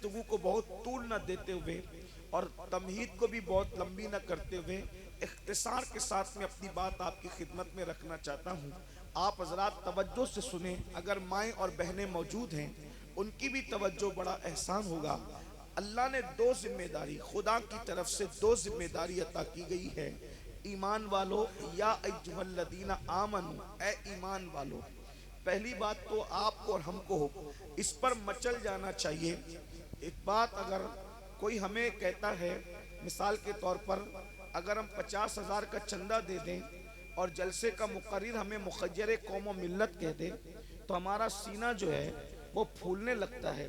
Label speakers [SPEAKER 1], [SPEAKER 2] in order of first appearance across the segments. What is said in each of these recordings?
[SPEAKER 1] गुफ्तगू को बहुत तूल न देते हुए और तमहीद को भी बहुत लंबी न करते हुए इख्तिसार के साथ में अपनी बात आपकी खिदमत में रखना चाहता हूँ। आप हजरात तवज्जो से सुने। अगर माएँ और बहनें मौजूद हैं उनकी भी तवज्जो, बड़ा एहसान होगा। अल्लाह ने दो जिम्मेदारी, खुदा की तरफ से दो जिम्मेदारी अता की गई है। ईमान वालो, या अय्युहल्लज़ीना आमनू, ए ईमान वालो। पहली बात तो आपको और हमको इस पर मचल जाना चाहिए। एक बात, अगर कोई हमें कहता है, मिसाल के तौर पर अगर हम 50,000 का चंदा दे दें और जलसे का मुकर्रिर हमें मुखज्जर कौम व मिल्लत कह दे, तो हमारा सीना जो है वो फूलने लगता है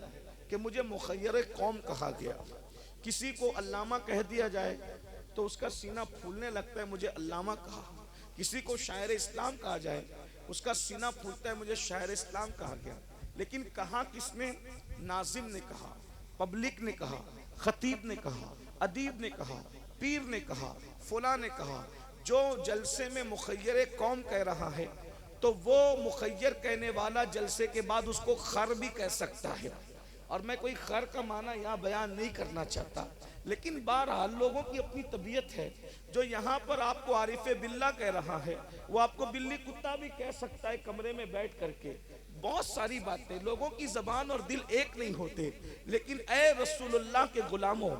[SPEAKER 1] कि मुझे मुखय्यर कौम कहा गया। किसी को अल्लामा कह दिया जाए तो उसका सीना फूलने लगता है, मुझे अल्लामा कहा। किसी को शायर इस्लाम कहा जाए, उसका सीना फूलता है, मुझे शायर इस्लाम कहा गया। लेकिन कहा किसने? नाजिम ने कहा, पब्लिक ने कहा, खतीब ने कहा, अदीब ने कहा, पीर ने कहा, फुला ने कहा। जो जलसे में मुखय्यर कौम कह रहा है तो वो मुखय्यर कहने वाला जलसे के बाद उसको खर भी कह सकता है। और मैं कोई खर का माना यहाँ बयान नहीं करना चाहता, लेकिन बहरहाल लोगों की अपनी तबीयत है। जो यहाँ पर आपको आरिफ बिल्ला कह रहा है वो आपको बिल्ली कुत्ता भी कह सकता है कमरे में बैठ करके। बहुत सारी बातें, लोगों की जबान और दिल एक नहीं होते। लेकिन ए रसूलुल्लाह के गुलामों,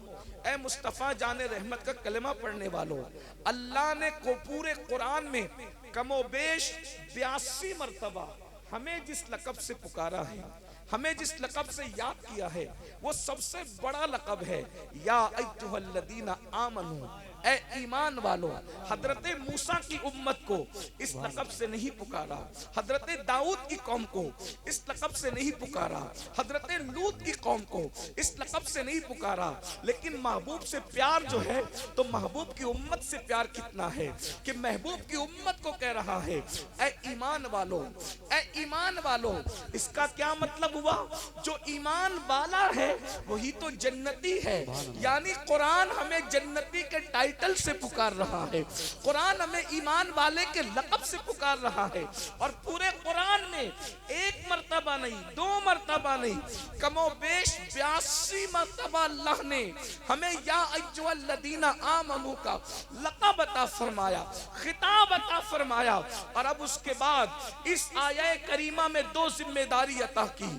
[SPEAKER 1] ए मुस्तफ़ा जाने रहमत का कलमा पढ़ने वालों, अल्लाह ने को पूरे कुरान में कमोबेश 82 मरतबा हमें जिस लक़ब से पुकारा है, हमें जिस लक़ब से याद किया है, वो सबसे बड़ा लक़ब है, या अय्युहल्लज़ीना आमनू, ए ईमान वालों। हजरत मूसा की उम्मत को इस लक़ब से नहीं पुकारा, हजरत दाऊद की कौम को इस लक़ब से नहीं पुकारा, हजरत लूत की कौम को इस लक़ब से नहीं पुकारा। लेकिन महबूब से प्यार जो है, तो महबूब की उम्मत से प्यार कितना है कि महबूब की उम्मत को कह रहा है, ए ईमान वालों, ए ईमान वालों। इसका क्या मतलब हुआ? जो ईमान वाला है वही तो जन्नती है। यानी कुरान हमें जन्नती के टाइटल से पुकार रहा है, कुरान हमें ईमान वाले के लक़ब से पुकार रहा है। और पूरे कुरान में एक मर्तबा नहीं, दो मर्तबा नहीं, कमोबेश 82 मर्तबा अल्लाह ने हमें या अय्युहल्लज़ीना आमनू का लक़ब अता फरमाया, खिताब अता फरमाया। और अब उसके बाद इस आया करीमा में दो जिम्मेदारी अता की,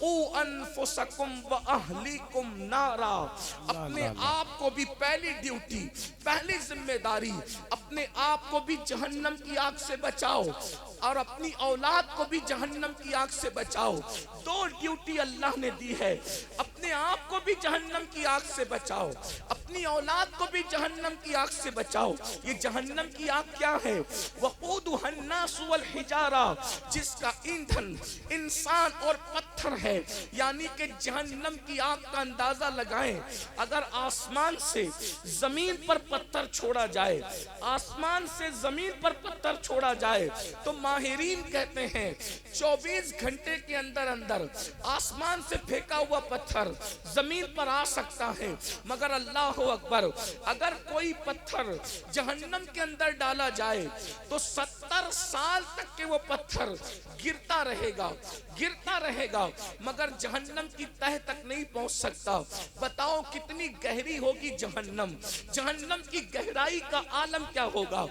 [SPEAKER 1] ऊ अनफुसकुम व अहलीकुम नारा। अपने आप को भी, पहली ड्यूटी, पहली जिम्मेदारी, अपने आप को भी जहन्नम की आग से बचाओ और अपनी औलाद को भी जहन्नम की आग से बचाओ। दो ड्यूटी अल्लाह ने दी है। अपने आप को भी जहन्नम की आग से बचाओ, अपनी औलाद को भी जहन्नम की आग से बचाओ। ये जहन्नम की आग क्या है? वक़ूदुहन्नास वल हिजारा, जिसका ईंधन इंसान और पत्थर है। यानी कि जहन्नम की आग का अंदाजा लगाएं। अगर आसमान से जमीन पर पत्थर छोड़ा जाए, आसमान से जमीन पर पत्थर छोड़ा जाए, तो माहिरीन कहते हैं 24 घंटे के अंदर अंदर आसमान से फेंका हुआ पत्थर जमीन पर आ सकता है। मगर अल्लाह अकबर, अगर कोई पत्थर जहन्नम के अंदर डाला जाए तो 70 साल तक के वो पत्थर गिरता रहेगा, गिरता रहेगा, मगर जहन्नम की तह तक नहीं पहुंच सकता। बताओ कितनी गहरी होगी जहन्नम, जहन्नम की गहराई का आलम क्या होगा।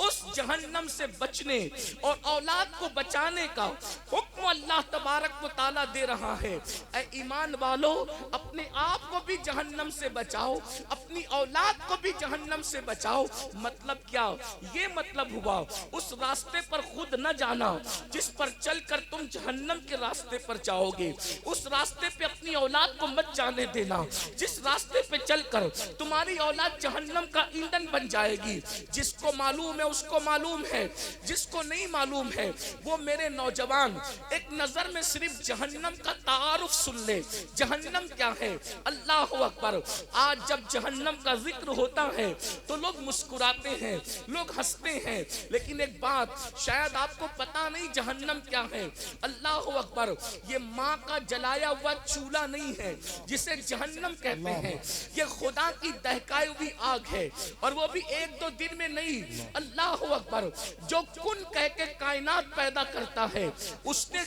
[SPEAKER 1] उस जहन्नम से बचने और औलाद को बचाने का हुक्म अल्लाह तबारक व तआला दे रहा है। ऐ ईमान वालों, अपने आप को भी जहन्नम से बचाओ, अपनी औलाद को भी जहन्नम से बचाओ। मतलब क्या? ये मतलब हुआ उस रास्ते पर खुद न जाना जिस पर चलकर तुम जहन्नम के रास्ते पर जाओगे। उस रास्ते पे अपनी औलाद को मत जाने देना जिस रास्ते पे चलकर तुम्हारी औलाद जहन्नम का ईंधन बन जाएगी। जिसको मालूम है उसको मालूम है, जिसको नहीं मालूम है वो मेरे नौजवान एक नजर में सिर्फ जहन्नम का तारुफ सुन ले। जहन्नम क्या है? अल्लाह अकबर। आज जब जहन्नम का जिक्र होता है तो लोग मुस्कुराते हैं, लोग हंसते हैं। लेकिन एक बात शायद आपको पता नहीं जहन्नम क्या है। अल्लाह अकबर, ये माँ का जलाया हुआ चूल्हा नहीं है जिसे जहन्नम कहते हैं। ये खुदा की दहकाई हुई आग है, और वो भी एक दो दिन में नहीं। अल्लाह अकबर, जो कुन कह के कायनात पैदा करता है उसने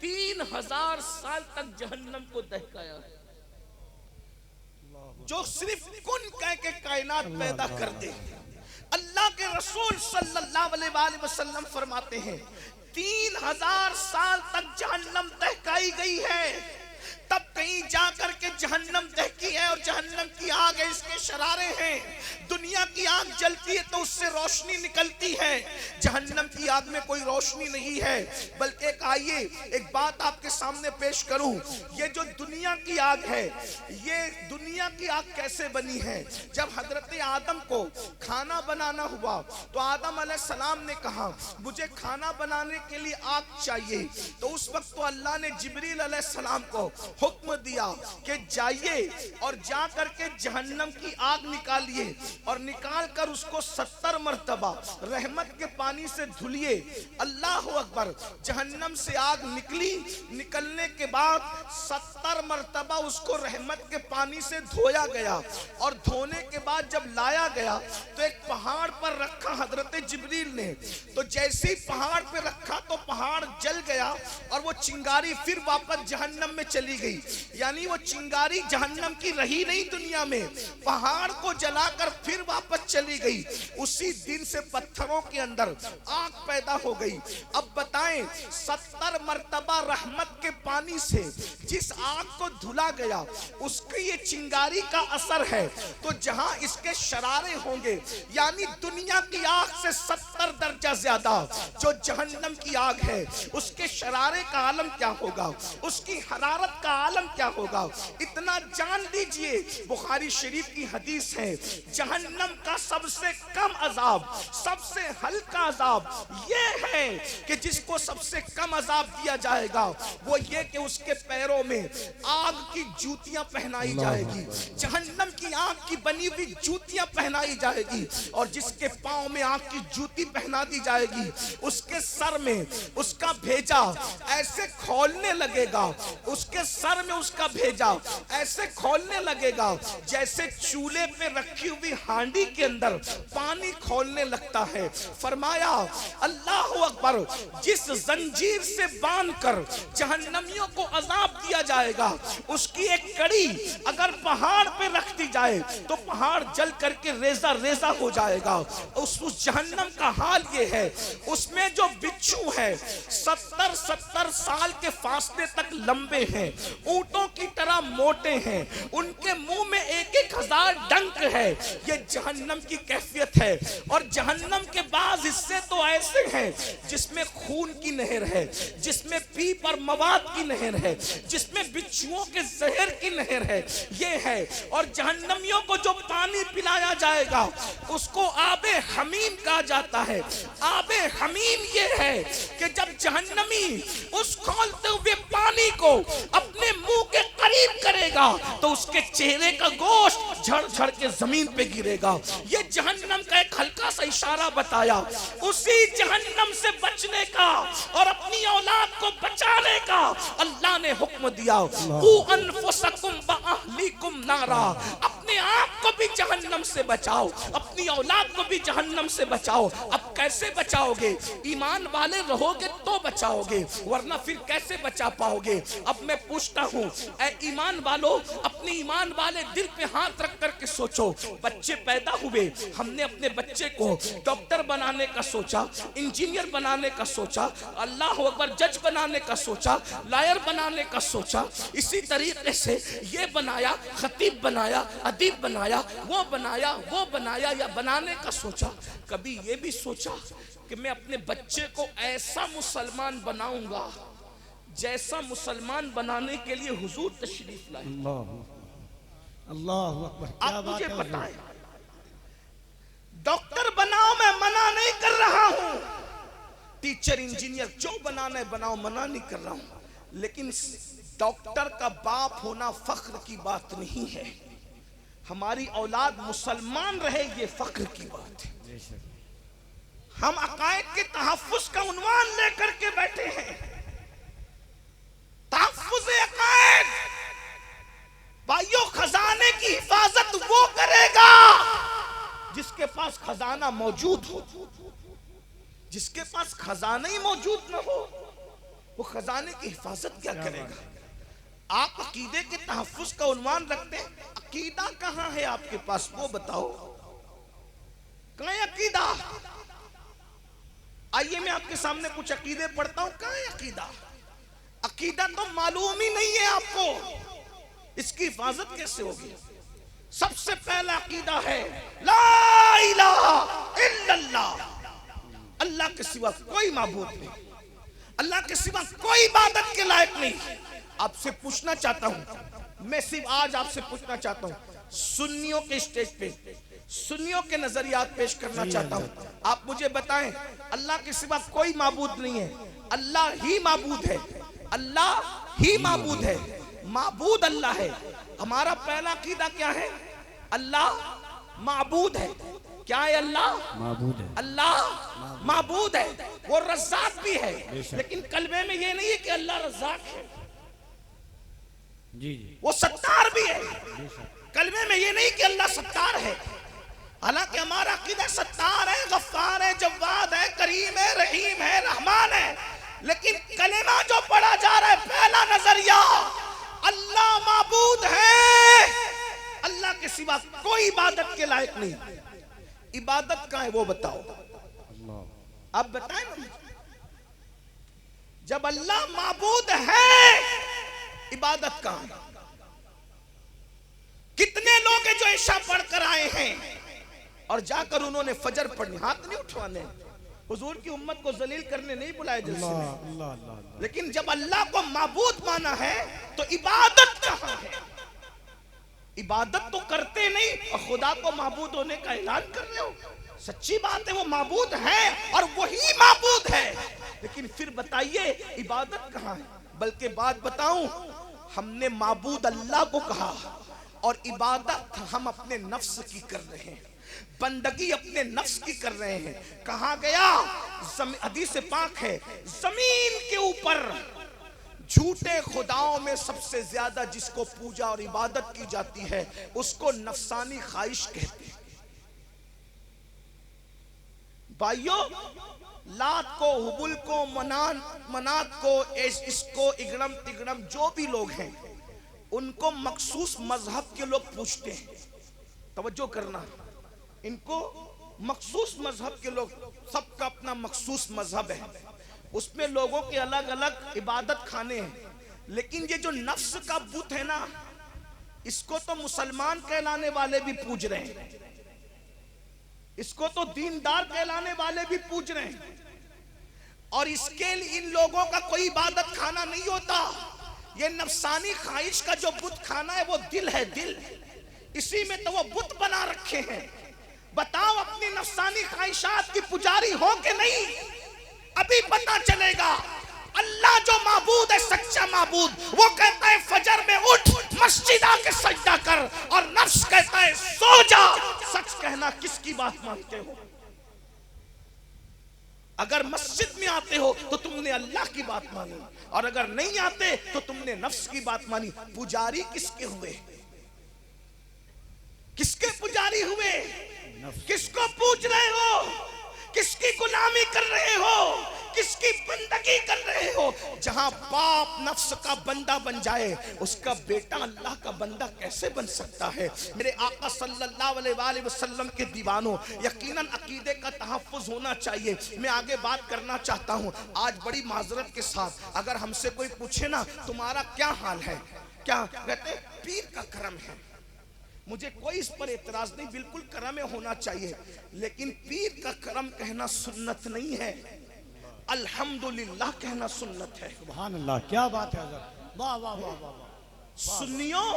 [SPEAKER 1] 3000 साल तक जहन्नम को दहकाया है। जो सिर्फ कुन कह के कायनात पैदा कर दे। अल्लाह के रसूल सल्लल्लाहु अलैहि वसल्लम फरमाते हैं 3000 साल तक जहन्नम दहकाई गई है, तब कहीं जाकर के जहन्नम दहकी है और जहन्नम की आग है, इसके शरारे हैं। दुनिया की आग जलती है तो उससे रोशनी निकलती है, जहन्नम की आग में कोई रोशनी नहीं है। बल्कि आइए एक बात आपके सामने पेश करूं, ये जो दुनिया की आग है, ये दुनिया की आग कैसे बनी है? जब हजरत आदम को खाना बनाना हुआ तो आदम अलैहिस्सलाम ने कहा मुझे खाना बनाने के लिए आग चाहिए। तो उस वक्त तो अल्लाह ने जिब्रील अलैहिस्सलाम को हुक्म दिया कि जाइए और जा करके जहन्नम की आग निकालिए और निकाल कर उसको 70 मर्तबा रहमत के पानी से धुलिए। अल्लाह अकबर, जहन्नम से आग निकली, निकलने के बाद 70 मर्तबा उसको रहमत के पानी से धोया गया और धोने के बाद जब लाया गया तो एक पहाड़ पर रखा हजरत जिब्रील ने। तो जैसे ही पहाड़ पे रखा तो पहाड़ जल गया और वो चिंगारी फिर वापस जहन्नम में चली गई। यानी वो चिंगारी जहन्नम की रही नहीं दुनिया में, पहाड़ को जलाकर फिर वापस चली गई। उसी दिन से पत्थरों के अंदर आग पैदा हो गई। अब बताएं 70 मर्तबा रहमत के पानी से जिस आग को धुला गया उसकी ये चिंगारी का असर है, तो जहां इसके शरारे होंगे यानी दुनिया की आग से 70 दर्जा ज्यादा जो जहन्नम की आग है, उसके शरारे का आलम क्या होगा, उसकी हरारत का आलम क्या होगा। इतना जान दीजिए, बुखारी शरीफ की हदीस है, जहन्नम का सबसे कम अजाब, सबसे हल्का अजाब ये है कि जिसको सबसे कम अजाब दिया जाएगा वो ये कि उसके पैरों में आग की जूतियां पहनाई जाएगी, जहन्नम की आग की बनी हुई जूतियां पहनाई जाएगी। और जिसके पांव में आग की जूती पहना दी जाएगी उसके सर में उसका भेजा ऐसे खोलने लगेगा, उसके सर में उसका भेजा ऐसे खोलने लगेगा जैसे चूल्हे पे रखी हुई हांडी के अंदर पानी खोलने लगता है। फरमाया अल्लाह अकबर, जिस जंजीर से बांधकर जहन्नमियों को अजाब दिया जाएगा उसकी एक कड़ी अगर पहाड़ पे रख दी जाए तो पहाड़ जल करके रेजा रेजा हो जाएगा। उस जहन्नम का हाल ये है, उसमें जो बिच्छू है 70-70 साल के फासले तक लंबे हैं, ऊंटों की तरह मोटे हैं, उनके मुंह में 1000 डंक है। ये जहन्नम की कैफियत है। और जहन्नम के बाद हिस्से तो ऐसे हैं जिसमें खून की नहर है, जिसमें पीप और मवाद की नहर है, जिसमें बिच्छुओं के जहर की नहर है, ये है। और जहन्नमियों को जो पानी पिलाया जाएगा उसको आबे हमीम कहा जाता है। आबे हमीम ये है कि जब जहन्नमी उस खौलते हुए पानी को अपने मुंह के करीब करेगा तो उसके चेहरे का गोश्त झड़ झड़ के जमीन पे गिरेगा। ये जहन्नम का एक हल्का सा इशारा बताया। उसी जहन्नम से बचने का और अपनी औलाद को बचाने का अल्लाह ने हुक्म दिया, क़ू अनफुसकुम व अहलीकुम नारा, अपने आप को भी जहन्नम से बचाओ, अपनी औलाद को भी जहन्नम से बचाओ। अब कैसे बचाओगे? ईमान वाले रहोगे तो बचाओगे, वरना फिर कैसे बचा पाओगे? अब मैं पूछता हूँ, ऐ ईमान वालों, अपनी ईमान वाले दिल पे हाथ रख करके सोचो। बच्चे पैदा हुए, हमने अपने बच्चे को डॉक्टर बनाने का सोचा, इंजीनियर बनाने का सोचा, अल्लाह अकबर, जज बनाने का सोचा, लॉयर बनाने का सोचा। इसी तरीके से ये बनाया, खतीब बनाया, अदीब बनाया, वो बनाया, वो बनाया, या बनाने का सोचा। कभी ये भी सोचा कि मैं अपने बच्चे को ऐसा मुसलमान बनाऊंगा जैसा मुसलमान बनाने के लिए हुजूर तशरीफ लाए।
[SPEAKER 2] अल्लाह अकबर।
[SPEAKER 1] आप मुझे बताएं, डॉक्टर बनाओ, मैं मना नहीं कर रहा हूं, टीचर इंजीनियर जो बनाना है बनाओ, मना नहीं कर रहा हूं, लेकिन डॉक्टर का बाप होना फख्र की बात नहीं है। हमारी औलाद मुसलमान रहे ये फख्र की बात है। हम अकायद के तहफ्फुज का उन्वान लेकर के बैठे हैं। तहफ्फुज अकायद, भाइयों, खजाने की हिफाजत वो करेगा जिसके पास खजाना मौजूद हो। जिसके पास खजाना ही मौजूद न हो वो खजाने की हिफाजत क्या करेगा? आप अकीदे के तहफ्फुज का उन्वान रखते हैं, अकीदा कहाँ है आपके पास, वो बताओ, कहाँ है अकीदा? आइए मैं आपके सामने कुछ अकीदे पढ़ता हूं। कहाँ है अकीदा? अकीदा तो मालूम ही नहीं है आपको, इसकी हिफाजत कैसे होगी? सबसे पहला अकीदा है ला इलाहा इल्लल्लाह, अल्लाह के सिवा कोई माबूद नहीं, अल्लाह के सिवा कोई इबादत के लायक नहीं। आपसे पूछना चाहता हूं, मैं सिर्फ आज आपसे पूछना चाहता हूं, सुन्नियों के स्टेज पे सुन्नियों के नजरियात पेश करना चाहता हूं। आप मुझे बताएं, अल्लाह के सिवा कोई माबूद नहीं है, अल्लाह ही माबूद है, अल्लाह ही माबूद है, माबूद अल्लाह है। हमारा पहला अकीदा क्या है? अल्लाह माबूद है। क्या है? अल्लाह माबूद है, अल्लाह माबूद है। वो रज़्ज़ाक भी है, लेकिन कलमे में ये नहीं है कि अल्लाह रज़्ज़ाक है। जी जी, वो सत्तार भी है, कलमे में ये नहीं कि अल्लाह सत्तार है। हालांकि हमारा अकीदा सत्तार है, गफ्फार है, जव्वाद है, करीम है, रहीम है, रहमान है, लेकिन कलेमा जो पढ़ा जा रहा है, पहला नजरिया अल्लाह माबूद है, अल्लाह के सिवा कोई इबादत के लायक नहीं। इबादत कहाँ है वो बताओ, अब बताएं ना। जब अल्लाह माबूद है, इबादत कहाँ है? कितने लोग हैं जो इशा पढ़कर आए हैं और जाकर उन्होंने फजर पढ़नी, हाथ नहीं उठवाने, हुजूर की उम्मत को जलील करने नहीं बुलाए जलसे में। लेकिन जब अल्लाह को माबूद माना है तो इबादत कहाँ है? इबादत तो करते नहीं और खुदा को माबूद होने का ऐलान कर रहे हो। सच्ची बात है, वो माबूद है और वही माबूद है, लेकिन फिर बताइए इबादत कहाँ है? बल्कि बात बताऊं, हमने माबूद अल्लाह को कहा और इबादत हम अपने नफ्स की कर रहे हैं, बंदगी अपने नफ्स की कर रहे हैं। कहा गया, हदीस पाक है, जमीन के ऊपर झूठे खुदाओं में सबसे ज्यादा जिसको पूजा और इबादत की जाती है उसको नफसानी ख्वाहिश कहते हैं। भाइयों, लात को, हुबुल को, मनात को, इसको, इगड़म तिगड़म जो भी लोग हैं, उनको मखसूस मजहब के लोग पूछते हैं। तवज्जो करना, इनको मखसूस मजहब के लोग, सबका अपना मखसूस मजहब है, उसमें लोगों के अलग अलग इबादत खाने हैं। लेकिन ये जो नफ्स का बुत है ना, इसको तो मुसलमान कहलाने वाले भी पूज रहे हैं, इसको तो दीनदार कहलाने वाले भी पूज रहे हैं, और इसके लिए इन लोगों का कोई इबादत खाना नहीं होता। ये नफसानी ख्वाहिश का जो बुत खाना है वो दिल है, दिल, इसी में तो वो बुत बना रखे हैं। बताओ, अपनी नफसानी ख्वाहिशात की पुजारी हो कि नहीं? अभी पता चलेगा। अल्लाह जो माबूद है, सच्चा माबूद, वो कहता है फजर में उठ, मस्जिद आके सजदा कर, और नफ्स कहता है सो जा। सच कहना, किसकी बात मानते हो? अगर मस्जिद में आते हो तो तुमने अल्लाह की बात मानी, और अगर नहीं आते तो तुमने नफ्स की बात मानी। पुजारी किसके हुए? किसके पुजारी हुए? किसको पूज रहे हो? किसकी गुलामी कर रहे हो? किसकी बंदगी कर रहे हो? जहां बाप नफ्स का बंदा बन जाए, उसका बेटा अल्लाह का बंदा कैसे बन सकता है? मेरे आका सल्लल्लाहु अलैहि वसल्लम के दीवानों, यकीनन अकीदे का तहफ़्फ़ुज़ होना चाहिए। मैं आगे बात करना चाहता हूँ। आज बड़ी माजरत के साथ अगर हमसे कोई पूछे ना, तुम्हारा क्या हाल है, क्या कहते? पीर का करम है। मुझे कोई इस पर एतराज नहीं, बिल्कुल करम होना चाहिए, लेकिन पीर का करम कहना सुन्नत नहीं है, अल्हम्दुलिल्लाह कहना सुन्नत है।
[SPEAKER 2] सुभान अल्लाह, क्या बात है हज़रत, वाह वाह वाह वाह।
[SPEAKER 1] सुन्नियों,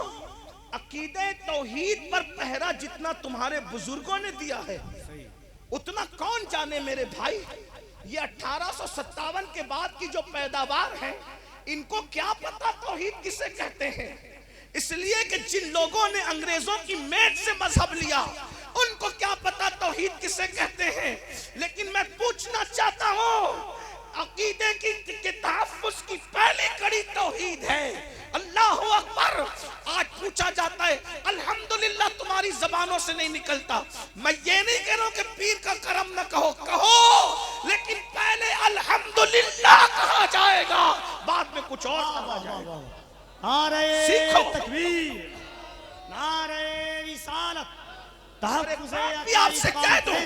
[SPEAKER 1] अकीदे तौहीद पर पहरा जितना तुम्हारे बुजुर्गों ने दिया है, उतना कौन जाने मेरे भाई। ये 1857 के बाद की जो पैदावार है, इनको क्या पता तौहीद किसे कहते हैं। इसलिए कि जिन लोगों ने अंग्रेजों की मेट से मजहब लिया, उनको क्या पता तौहीद किसे कहते हैं। लेकिन मैं पूछना चाहता हूँ, अकीदे की तहफ़्फ़ुज़ की पहली कड़ी तौहीद है। अल्लाह अकबर। आज पूछा जाता है, अल्हम्दुलिल्लाह तुम्हारी जबानों से नहीं निकलता। मैं ये नहीं कह रहा हूं कि पीर का करम न कहो, कहो, लेकिन पहले अल्हम्दुलिल्लाह कहा जाएगा, बाद में कुछ और कहा जाएगा।
[SPEAKER 2] नारे
[SPEAKER 1] सीखो।
[SPEAKER 2] तकबीर, नारे
[SPEAKER 1] भी आपसे कह दूं,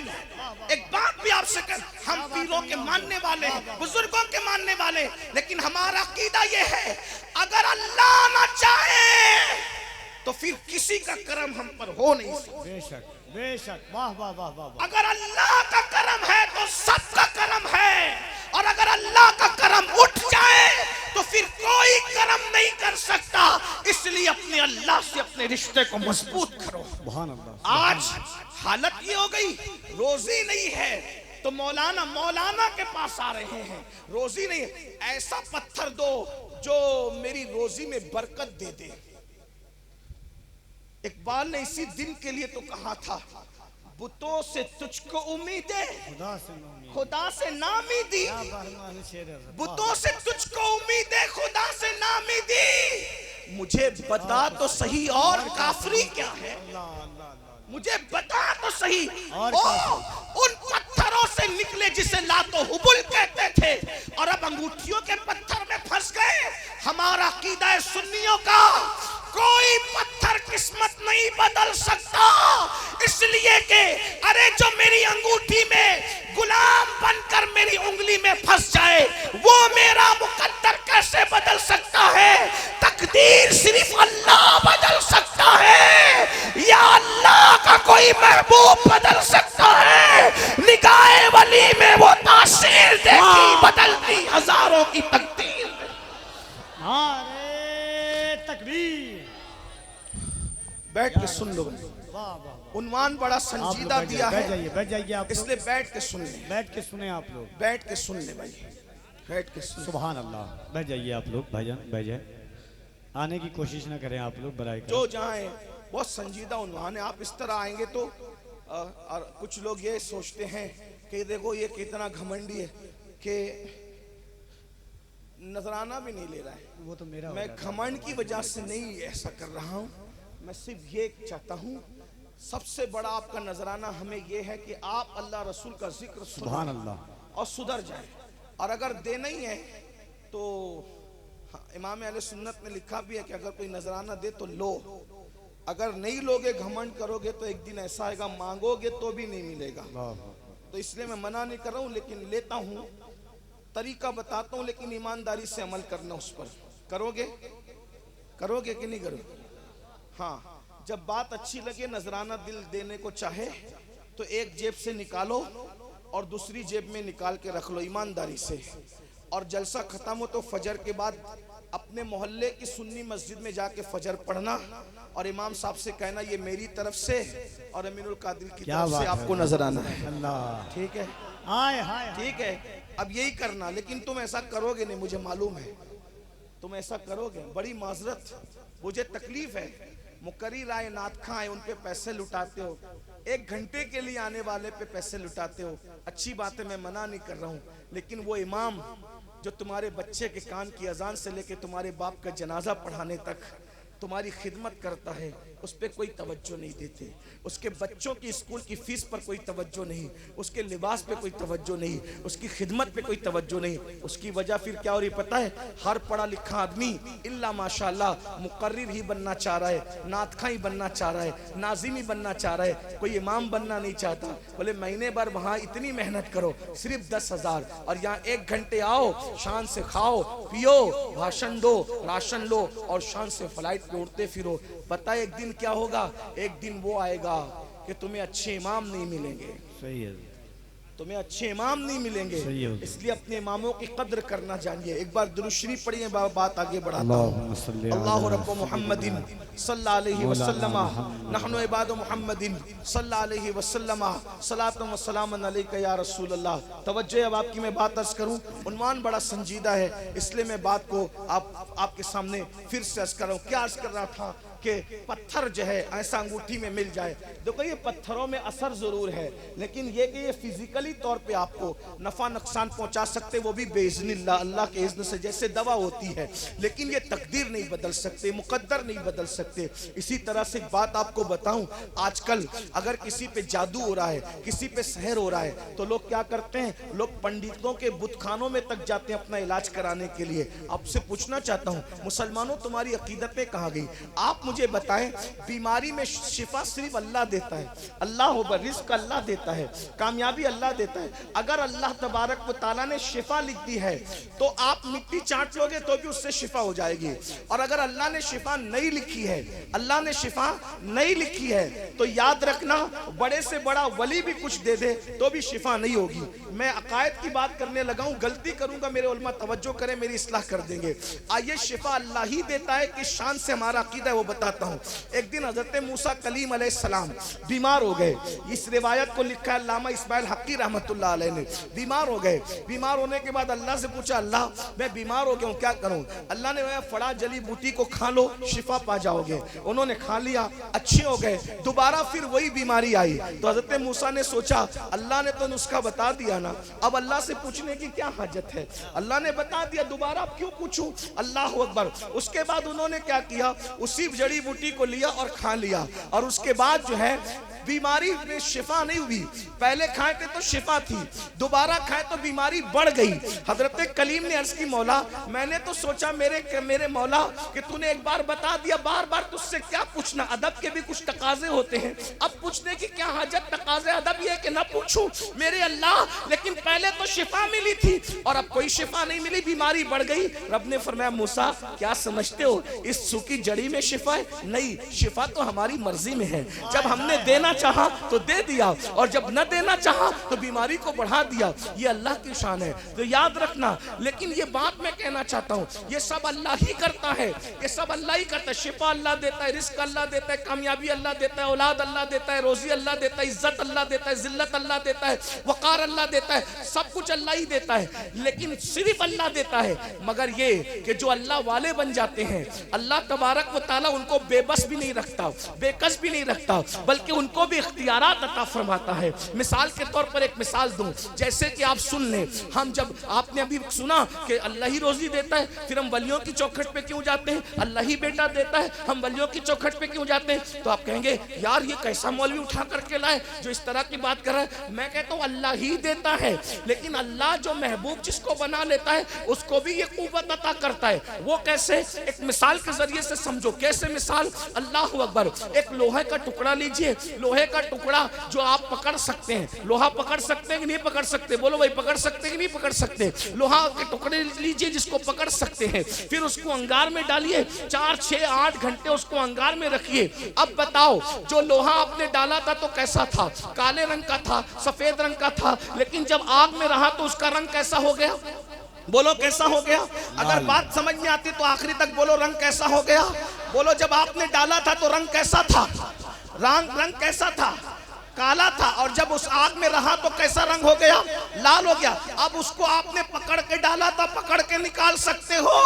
[SPEAKER 1] एक बात भी आपसे कह, हम पीरों के मानने वाले, बुजुर्गों के मानने वाले, लेकिन हमारा अकीदा ये है अगर अल्लाह ना चाहे तो फिर किसी का करम हम पर हो नहीं सकता।
[SPEAKER 2] बेशक बेशक, वाह वाह वाह वाह।
[SPEAKER 1] अगर अल्लाह का करम है तो सबका करम है, और अगर अल्लाह का करम उठ जाए तो फिर कोई करम नहीं कर सकता। इसलिए अपने अल्लाह से अपने रिश्ते को मजबूत करो। आज हालत ये हो गई, रोजी नहीं है तो मौलाना के पास आ रहे हैं, रोजी नहीं है, ऐसा पत्थर दो जो मेरी रोजी में बरकत दे दे। इकबाल ने इसी दिन के लिए तो कहा था, बुतों से तुझको उम्मीद है, खुदा से नामीदी। बुतों से तुझको उम्मीद है, खुदा से नामीदी। मुझे बता तो सही और काफरी क्या है, मुझे बता तो सही। उन पत्थरों से निकले जिसे लातो हुबुल कहते थे, और अब अंगूठियों के पत्थर में फंस गए। हमारा अकीदा है सुन्नियों का, कोई पत्थर किस्मत नहीं बदल सकता। इसलिए कि अरे जो मेरी अंगूठी में गुलाम बनकर मेरी उंगली में फंस जाए, वो मेरा मुकद्दर कैसे बदल सकता है? तकदीर सिर्फ अल्लाह बदल सकता है, या अल्लाह का कोई महबूब बदल सकता है। निगाहे वली में वो तासीर देखी, बदलती हजारों की तकदीर।
[SPEAKER 2] नारे तकबीर।
[SPEAKER 1] बैठ के सुन लो, उन्वान बड़ा संजीदा दिया है,
[SPEAKER 2] बैठ जाइए आप,
[SPEAKER 1] इसलिए बैठ के सुन ले,
[SPEAKER 2] बैठ के सुने आप लोग,
[SPEAKER 1] बैठ के सुन ले भाई, बैठ के सुन।
[SPEAKER 2] सुभान अल्लाह। बैठ जाइए आप लोग, भाईजान बैठ जाए, आने की कोशिश ना करें आप लोग, बराए
[SPEAKER 1] जो जाए। बहुत संजीदा उन्वान है, आप इस तरह आएंगे तो और कुछ लोग ये सोचते हैं कि देखो ये कितना घमंडी है कि नजराना भी नहीं ले रहा है।
[SPEAKER 2] वो तो मेरा,
[SPEAKER 1] मैं घमंड की वजह से नहीं ऐसा कर रहा हूँ, मैं सिर्फ ये चाहता हूँ, सबसे बड़ा आपका नजराना हमें ये है कि आप अल्लाह रसूल का जिक्र
[SPEAKER 2] सुभान अल्लाह
[SPEAKER 1] और सुधर जाए। और अगर देना ही है तो इमाम अहले सुन्नत ने लिखा भी है कि अगर कोई नजराना दे तो लो, अगर नहीं लोगे घमंड करोगे तो एक दिन ऐसा आएगा मांगोगे तो भी नहीं मिलेगा। तो इसलिए मैं मना नहीं कर रहा हूँ, लेकिन लेता हूँ, तरीका बताता हूँ, लेकिन ईमानदारी से अमल करना उस पर। करोगे करोगे कि नहीं करोगे? हाँ, जब बात अच्छी लगे, नजराना दिल देने को चाहे तो एक जेब से निकालो और दूसरी जेब में निकाल के रख लो ईमानदारी से। और जलसा खत्म हो तो फजर के बाद अपने मोहल्ले की सुन्नी मस्जिद में जाके फजर पढ़ना और इमाम साहब से कहना ये मेरी तरफ से और अमीनुल कादिर की तरफ से आपको नजराना है।
[SPEAKER 2] अल्लाह,
[SPEAKER 1] ठीक है,
[SPEAKER 2] हाय हाय,
[SPEAKER 1] ठीक है, अब यही करना। लेकिन तुम ऐसा करोगे नहीं, मुझे मालूम है तुम ऐसा करोगे। बड़ी माजरत, मुझे तकलीफ है, मुकर्री राय नाथ खां है, उन पे पैसे लुटाते हो, 1 घंटे के लिए आने वाले पे पैसे लुटाते हो। अच्छी बात है, मैं मना नहीं कर रहा हूँ, लेकिन वो इमाम जो तुम्हारे बच्चे के कान की अजान से लेके तुम्हारे बाप का जनाजा पढ़ाने तक तुम्हारी खिदमत करता है, उस पर कोई तवज्जो नहीं देते, उसके बच्चों की स्कूल की फीस पर कोई तवज्जो नहीं, उसके लिबास पे कोई तवज्जो नहीं, उसकी खिदमत पे कोई तवज्जो नहीं। उसकी वजह फिर क्या हो रही पता है? हर पढ़ा लिखा आदमी इल्ला माशाल्लाह मुकर्रिर ही बनना चाह रहा है, नातखा ही बनना चाह रहा है, नाजिम ही बनना चाह रहा है, कोई इमाम बनना नहीं चाहता। बोले महीने भर वहाँ इतनी मेहनत करो, सिर्फ 10,000, और यहाँ 1 घंटे आओ, शान से खाओ पियो, भाषण दो, राशन लो और शान से फ्लाइट पे उड़ते फिरो। पता है एक दिन क्या होगा? एक दिन वो आएगा कि तुम्हें अच्छे इमाम नहीं मिलेंगे।
[SPEAKER 2] सही है,
[SPEAKER 1] तुम्हें अच्छे इमाम नहीं मिलेंगे। इसलिए अपने इमामों की कद्र करना जानिए। एक बार दुरूद शरीफ पढ़िए, बात आगे बढ़ाता हूं। अल्लाहु रब्बु मुहम्मदिन सल्लल्लाहु अलैहि वसल्लम नहनु इबादु मुहम्मदिन सल्लल्लाहु अलैहि वसल्लम सलातु व सलामन अलैका या रसूल अल्लाह। तवज्जो, अब आपकी मैं बात अर्ज करूं, उन्वान बड़ा संजीदा है, इसलिए मैं बात को आपके सामने फिर से अर्ज कर रहा हूं। क्या अर्ज कर रहा था कि पत्थर जो है ऐसा अंगूठी में मिल जाए। देखो ये पत्थरों में असर जरूर है, लेकिन ये कि ये फिजिकली तौर पे आपको नफा नुकसान पहुंचा सकते, वो भी बेइज़्निल्लाह, अल्लाह के इज़्न से, जैसे दवा होती है, लेकिन ये तकदीर नहीं बदल सकते, मुकद्दर नहीं बदल सकते। इसी तरह से बात आपको बताऊं, आजकल अगर किसी पे जादू हो रहा है, किसी पे सहर हो रहा है, तो लोग क्या करते हैं? लोग पंडितों के बुतखानों में तक जाते हैं अपना इलाज कराने के लिए। आपसे पूछना चाहता हूं, मुसलमानों तुम्हारी अकीदतें कहाँ गई? आप मुझे बताएं, बीमारी में शिफा सिर्फ अल्लाह देता है, अल्लाह हो, रिस्क अल्लाह देता है, कामयाबी अल्लाह देता है। अगर अल्लाह तबारक व तआला ने शिफा लिख दी है तो आप मिट्टी चाट लोगे तो भी उससे शिफा हो जाएगी, और अगर अल्लाह ने शिफा नहीं लिखी है, अल्लाह ने शिफा नहीं लिखी है, तो याद रखना बड़े से बड़ा वली भी कुछ दे दे तो भी शिफा नहीं होगी। मैं अकायद की बात करने लगा हूं, गलती करूंगा मेरे उलमा तवज्जो करें, मेरी इस्लाह कर देंगे। आइए, शिफा अल्लाह ही देता है, किस शान से हमारा अकीदा है वो बताता हूं। एक दिन हजरत मूसा कलीम अलैहिस्सलाम बीमार हो गए। इस रिवायत को लिखा है अल्लामा इस्माइल हक्की रहमतुल्लाह अलैह ने। बीमार हो गए, बीमार होने के बाद अल्लाह से पूछा, अल्लाह मैं बीमार हो गया हूँ, क्या करूँ? अल्लाह ने फड़ा जली बूटी को खा लो, शिफा पा जाओगे। उन्होंने खा लिया, अच्छे हो गए। दोबारा फिर वही बीमारी आई तो हजरत मूसा ने सोचा, अल्लाह ने तो नुस्खा बता दिया ना, अब अल्लाह से पूछने की क्या हाजत है? अल्लाह ने बता दिया, दोबारा अब क्यों पूछूं? अल्लाह अकबर। उसके बाद उन्होंने क्या किया, उसी जड़ी बूटी को लिया और खा लिया, और उसके बाद जो है बीमारी में शिफा नहीं हुई। पहले खाए थे तो शिफा थी, दोबारा खाए तो बीमारी बढ़ गई। हजरत कलीम ने अर्ज की, मौला मैंने तो सोचा मेरे मौला कि तूने एक बार बता दिया, बार बार तुझसे क्या पूछना? अदब के भी कुछ तकाजे होते हैं, अब पूछने की क्या हाजत? तकाजे अदब ये कि ना पूछूं मेरे अल्लाह, लेकिन पहले तो शिफा मिली थी और अब कोई शिफा नहीं मिली, बीमारी बढ़ गई। रब ने फरमाया, मूसा क्या समझते हो इस सूखी जड़ी में शिफा है? नहीं, शिफा तो हमारी मर्जी में है। जब हमने देना चाहा तो दे दिया, और जब न देना चाहा तो बीमारी को बढ़ा दिया। ये अल्लाह की शान है, तो याद रखना। लेकिन ये बात मैं कहना चाहता हूँ, ये सब अल्लाह ही करता है, ये सब अल्लाह ही करता है। शिफा अल्लाह देता है, रिस्क अल्लाह देता है, कामयाबी अल्लाह देता है, औलाद अल्लाह देता है, रोजी अल्लाह देता है, इज्जत अल्लाह देता है, जिल्लत अल्लाह देता है, वकार अल्लाह देता है, सब कुछ अल्लाह ही देता है। लेकिन सिर्फ अल्लाह देता है, मगर ये कि जो अल्लाह वाले बन जाते हैं, अल्लाह तबारक व तआला उनको बेबस भी नहीं रखता, बेकस भी नहीं रखता, बल्कि उनको भी इख्तियारात अता फरमाता है। मिसाल के तौर पर एक मिसाल दूं, जैसे कि आप सुन लें, हम जब आपने अभी सुना कि अल्लाह ही रोजी देता है, फिर हम वलियों की चौखट पे क्यों जाते हैं? अल्लाह ही बेटा देता है, हम वलियों की चौखट पे क्यों जाते हैं? तो आप कहेंगे, यार ये कैसा मौलवी उठा करके लाए जो इस तरह की बात कर रहा है। मैं कहता हूँ अल्लाह ही देता है, लेकिन अल्लाह जो महबूब जिसको बना लेता है उसको भी ये कुव्वत अता करता है। वो कैसे? एक मिसाल के जरिए से समझो। कैसे मिसाल? अल्लाह अकबर। एक लोहे का टुकड़ा लीजिए, लोहे का टुकड़ा जो आप पकड़ सकते हैं, लोहा पकड़ सकते हैं कि नहीं पकड़ सकते? बोलो भाई, पकड़ सकते हैं कि नहीं पकड़ सकते? लोहा के टुकड़े लीजिए जिसको पकड़ सकते हैं, फिर उसको अंगार में डालिए, 4, 6, 8 घंटे उसको अंगार में रखिए। अब बताओ, जो लोहा आपने डाला था तो कैसा था? काले रंग का था, सफेद रंग का था, लेकिन जब आग में रहा तो उसका रंग कैसा हो गया? बोलो कैसा हो गया? अगर बात समझ में आती तो आखिरी तक बोलो, रंग कैसा हो गया? बोलो, जब आपने डाला था तो रंग कैसा था? रंग कैसा था? काला था, और जब उस आग में रहा तो कैसा रंग हो गया? लाल हो गया। अब उसको आपने पकड़ के डाला था, पकड़ के निकाल सकते हो?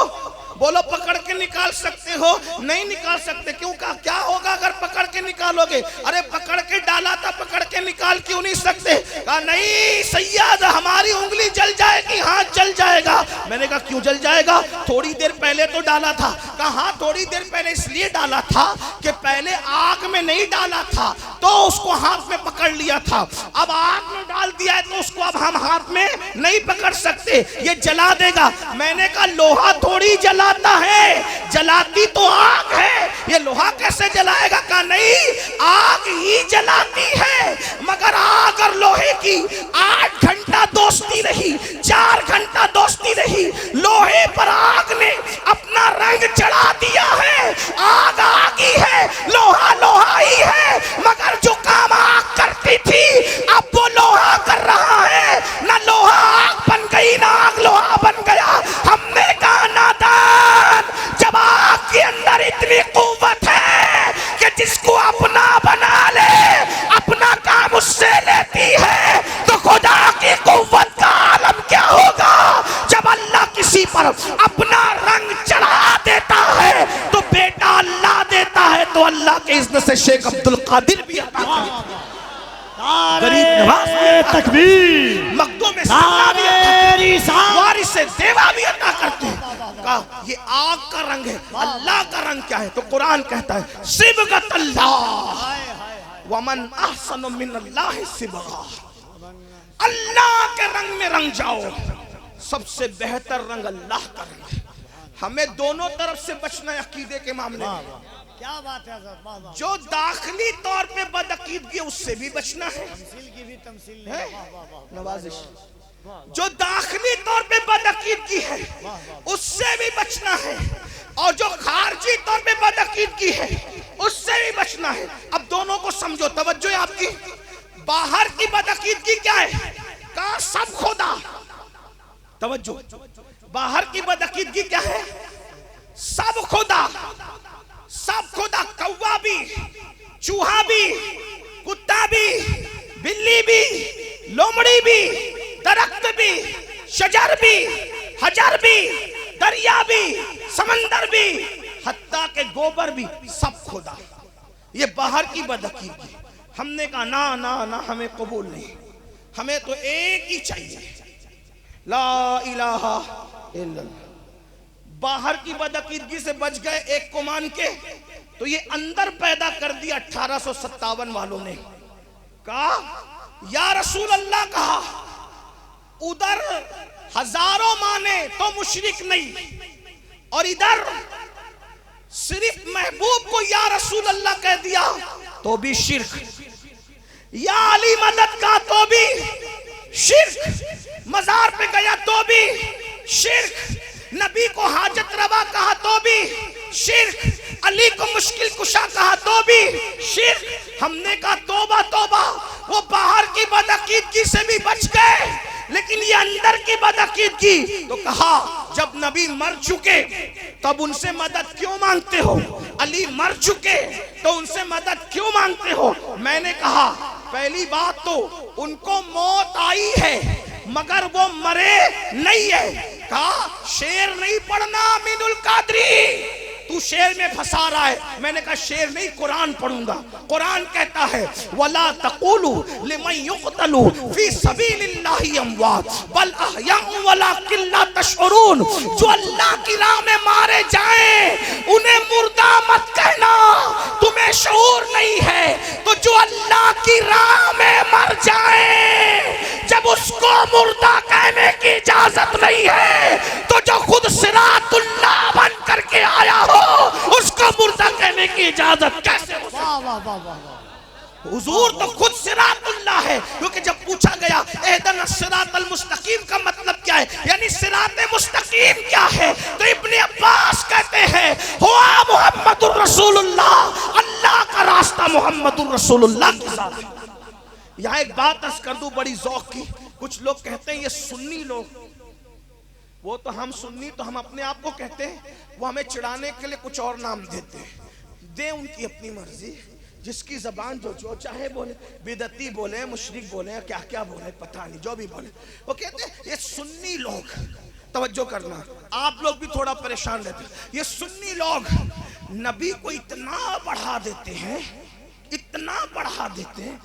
[SPEAKER 1] बोलो, पकड़ के निकाल सकते हो? नहीं निकाल सकते। क्यों? का क्या होगा अगर पकड़ के निकालोगे? अरे पकड़ के डाला था, पकड़ के निकाल क्यों नहीं सकते? कहा नहीं सैयद, हमारी उंगली जल जाएगी, हाथ जल जाएगा। मैंने कहा क्यों जल जाएगा? थोड़ी देर पहले तो डाला था। कहा हाँ, थोड़ी देर पहले इसलिए डाला था कि पहले आग में नहीं डाला था तो उसको हाथ में पकड़ लिया था, अब आग में डाल दिया है तो उसको अब हम हाथ में नहीं पकड़ सकते, ये जला देगा। मैंने कहा लोहा थोड़ी जलाता है, जलाती तो आग है, ये लोहा कैसे जलाएगा? कहा नहीं, आग ही जलाती है। मगर आग और लोहे की 8 घंटा दोस्ती रही, 4 घंटा दोस्ती रही, लोहे पर आग ने अपना रंग चढ़ा दिया है। आग आग ही है, लोहा लोहा ही है, मगर जो काम आग करती थी अब वो लोहा कर रहा है। ना लोहा आग बन गई, ना आग लोहा बन गया। हमने कहा नादान, जब आग के अंदर इतनी कुव्वत है कि जिसको अपना बना ले, अपना काम उससे लेती है, तो खुदा की कुव्वत का आलम क्या होगा? जब अल्लाह किसी पर अपना रंग चढ़ा देता है तो बेटा अल्लाह देता है, तो अल्लाह के इज़्न से शेख अब्दुल कादिर भी अता करता है, गरीब नवाज तकबीर, मखदूम वारिस देवा भी अता करते हैं। कहा ये आग का रंग है, अल्लाह का रंग क्या है? तो कुरान कहता है सिबगत अल्लाह वमन अहसनु मिनल्लाहि सिबगा। अल्लाह के रंग में रंग जाओ, सबसे बेहतर रंग अल्लाह का रंग है। हमें दोनों तरफ से बचना है अकीदे के मामले में।
[SPEAKER 2] क्या बात है सर, वाह वाह।
[SPEAKER 1] जो दाखिली तौर पे बदअकीदगी उससे भी बचना है,
[SPEAKER 2] तमसील की भी तमसील
[SPEAKER 1] है?
[SPEAKER 2] वाह वाह वाह।
[SPEAKER 1] नवाजिश। जो दाखिली तौर पे बदअकीदगी है उससे भी बचना है, और जो खारजी तौर पे बदअकीदगी है उससे भी बचना है। अब दोनों को समझो, तवज्जो है आपकी। बाहर की बदअकीदगी क्या है? का सब खुदा। तवज्जो, बाहर की बदअकीदगी क्या है? सब खुदा, सब खुदा। कौवा भी, चूहा भी, कुत्ता भी, बिल्ली भी, लोमड़ी भी, दरख्त भी, शजर भी, हजर भी, दरिया भी, समंदर भी, हत्ता के गोबर भी, सब खुदा। ये बाहर की बदअकीदगी। हमने कहा ना ना ना, हमें कबूल नहीं, हमें तो एक ही चाहिए, ला इलाहा इल्लल्लाह। बाहर की बदअकीदगी से बच गए एक को मान के, तो ये अंदर पैदा कर दिया 1857 वालों ने। कहा या रसूल अल्लाह, कहा उधर हजारों माने तो मुशरिक नहीं, और इधर सिर्फ महबूब को या रसूल अल्लाह कह दिया तो भी शिर्क, या अली मदद का तो भी शिर्क, मजार पे गया तो भी शिर्क, नबी को हाजत रवा कहा तो भी शिर्क, अली को मुश्किल कुशा कहा तो भी शिर्क। हमने कहा तौबा तौबा, वो बाहर की बदअकीदगी से भी बच गए, लेकिन ये अंदर की बदअकीदगी। तो कहा जब नबी मर चुके तब उनसे मदद क्यों मांगते हो? अली मर चुके तो उनसे मदद क्यों मांगते हो? मैंने कहा पहली बात तो उनको मौत आई है मगर वो मरे नहीं है। कहा शेर नहीं पढ़ना अमीनुल कादरी, तू शेर में फंसा रहा है। मैंने कहा शेर नहीं, कुरान पढ़ूंगा। कुरान कहता है वला तक़ूलू लिमन युक़तलू फी सबीलिल्लाहि अमवात बल अहयाउ वलाकिन ला तशउरून। जो अल्लाह की राह में मारे जाएं उन्हें मुर्दा मत कहना, तुम्हें शऊर नहीं है। तो जो अल्लाह की राह में मर जाए, जब उसको मुर्दा कहने की इजाजत नहीं है, तो जो खुद सिरातुल्लाह बन करके आया हो उसको मुर्दा कहने की इजाजत कैसे हो?
[SPEAKER 2] वाह वाह वाह वाह।
[SPEAKER 1] हुजूर तो खुद सिरातुल्लाह है, क्योंकि जब पूछा गया एहदना सिरातल मुस्तकीम का मतलब क्या है, यानी सिराते मुस्तकीम क्या है, तो इब्ने अब्बास कहते हैं हुआ मुहम्मदुर रसूलुल्लाह, अल्लाह का रास्ता मुहम्मदुर रसूलुल्लाह के साथ। यहाँ एक बात अर्ज कर दूं बड़ी ज़ौक़ की। कुछ लोग कहते हैं ये सुन्नी लोग, वो तो हम सुन्नी तो हम अपने आप को कहते हैं, वो हमें चिढ़ाने के लिए कुछ और नाम देते हैं। दे उनकी अपनी मर्जी, जिसकी जबान जो चाहे बोले, बिदती बोले, मुशरिक बोले, क्या क्या बोले पता नहीं, जो भी बोले। वो कहते हैं ये सुन्नी लोग। तवज्जो करना, आप लोग भी थोड़ा परेशान रहते हैं। ये सुन्नी लोग नबी को इतना बढ़ा देते हैं, इतना बढ़ा देते हैं,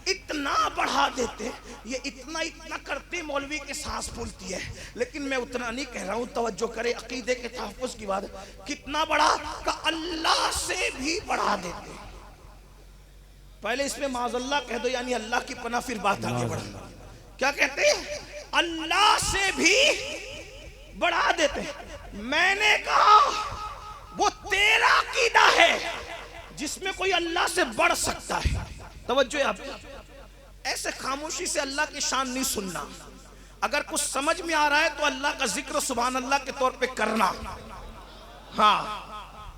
[SPEAKER 1] इतना बढ़ा देते, ये इतना इतना करते मौलवी के सांस फूलती है। लेकिन मैं उतना नहीं कह रहा हूँ, तवज्जो करे, अकीदे के तहफ़्फ़ुज़ की बात। कितना बड़ा का अल्लाह से भी बढ़ा देते। पहले इसमें माज़अल्लाह कह दो, यानी अल्लाह की पनाह, फिर बात आगे बढ़ा। क्या कहते हैं? अल्लाह से भी बढ़ा देते। मैंने कहा वो तेरा अकीदा है जिसमें कोई अल्लाह से बढ़ सकता है। तवज्जो आप, ऐसे खामोशी से अल्लाह की शान नहीं सुनना। अगर कुछ समझ में आ रहा है तो अल्लाह का जिक्र सुभान अल्लाह के तौर पे करना। हाँ,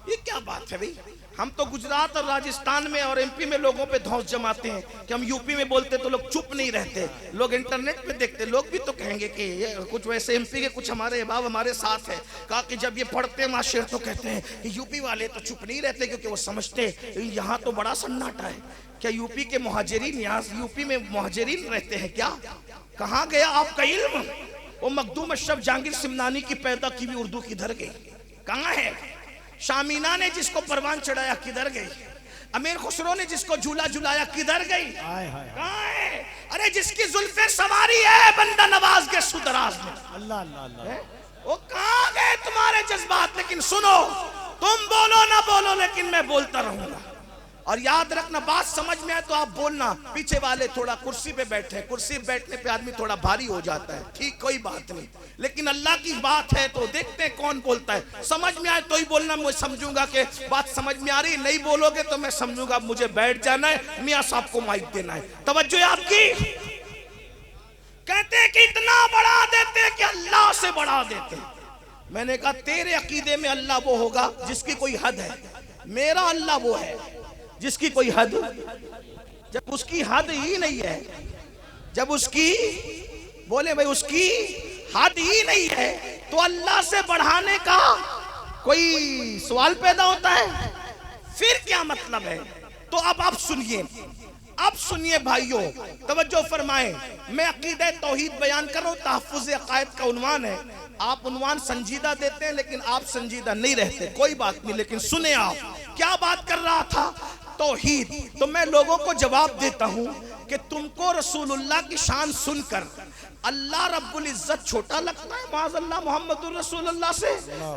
[SPEAKER 1] ये क्या बात है भाई? हम तो गुजरात और राजस्थान में और एमपी में लोगों पे धौंस जमाते हैं कि हम यूपी में बोलते तो लोग चुप नहीं रहते। लोग इंटरनेट पे देखते, लोग भी तो कहेंगे कि ये कुछ वैसे एमपी के कुछ हमारे अहबाब हमारे साथ है। कहा कि जब ये पढ़ते हैं माशेर तो कहते हैं कि यूपी वाले तो चुप नहीं रहते, क्योंकि वो समझते यहाँ तो बड़ा सन्नाटा है। क्या यूपी के मुहाजिरीन, यहाँ यूपी में मुहाजिरीन रहते हैं क्या? कहाँ गया आपका इल्म? वो मखदूम अशरफ जहांगीर सिमनानी की पैदा की हुई उर्दू किधर गई? कहाँ है? शामीना ने जिसको परवान चढ़ाया किधर गई? अमीर खुसरो ने जिसको झूला झुलाया किधर गई? कहाँ है? अरे जिसकी जुल्फे सवारी है बंदा नवाज के सुदराज में,
[SPEAKER 2] अल्लाह अल्लाह अल्लाह,
[SPEAKER 1] वो कहाँ गए तुम्हारे जज्बात? लेकिन सुनो, तुम बोलो ना बोलो, लेकिन मैं बोलता रहूंगा। और याद रखना, बात समझ में आए तो आप बोलना। पीछे वाले थोड़ा कुर्सी पे बैठे, कुर्सी पे बैठने पे आदमी थोड़ा भारी हो जाता है, ठीक, कोई बात नहीं, लेकिन अल्लाह की बात है तो देखते हैं कौन बोलता है। समझ में आए तो ही बोलना, मैं समझूंगा कि बात समझ में आ रही। नहीं बोलोगे तो मैं समझूंगा मुझे बैठ जाना है, मियां साहब को माइक देना है। तवज्जो है आपकी। कहते हैं कि इतना बढ़ा देते हैं कि अल्लाह से बढ़ा देते हैं। मैंने कहा तेरे अकीदे में अल्लाह वो होगा जिसकी कोई हद है, मेरा अल्लाह वो है जिसकी कोई हद, जब उसकी हद ही नहीं है, जब उसकी, बोले भाई उसकी हद ही नहीं है, तो अल्लाह से बढ़ाने का कोई सवाल पैदा होता है? फिर क्या मतलब है? तो अब आप सुनिए, अब सुनिए भाइयों, तवज्जो फरमाएं। मैं अकीदे तौहीद बयान कर रहा हूं, तहफ़्फ़ुज़ अक़ायद का उन्वान है। आप उन्वान संजीदा देते हैं लेकिन आप संजीदा नहीं रहते, कोई बात नहीं, लेकिन सुने आप क्या बात कर रहा था, तौहीद। तो मैं लोगों को जवाब देता हूं कि तुमको रसूलुल्लाह की शान सुनकर अल्लाह रब्बुल इज्जत छोटा लगता है माज़अल्लाह मोहम्मदुर रसूलुल्लाह से?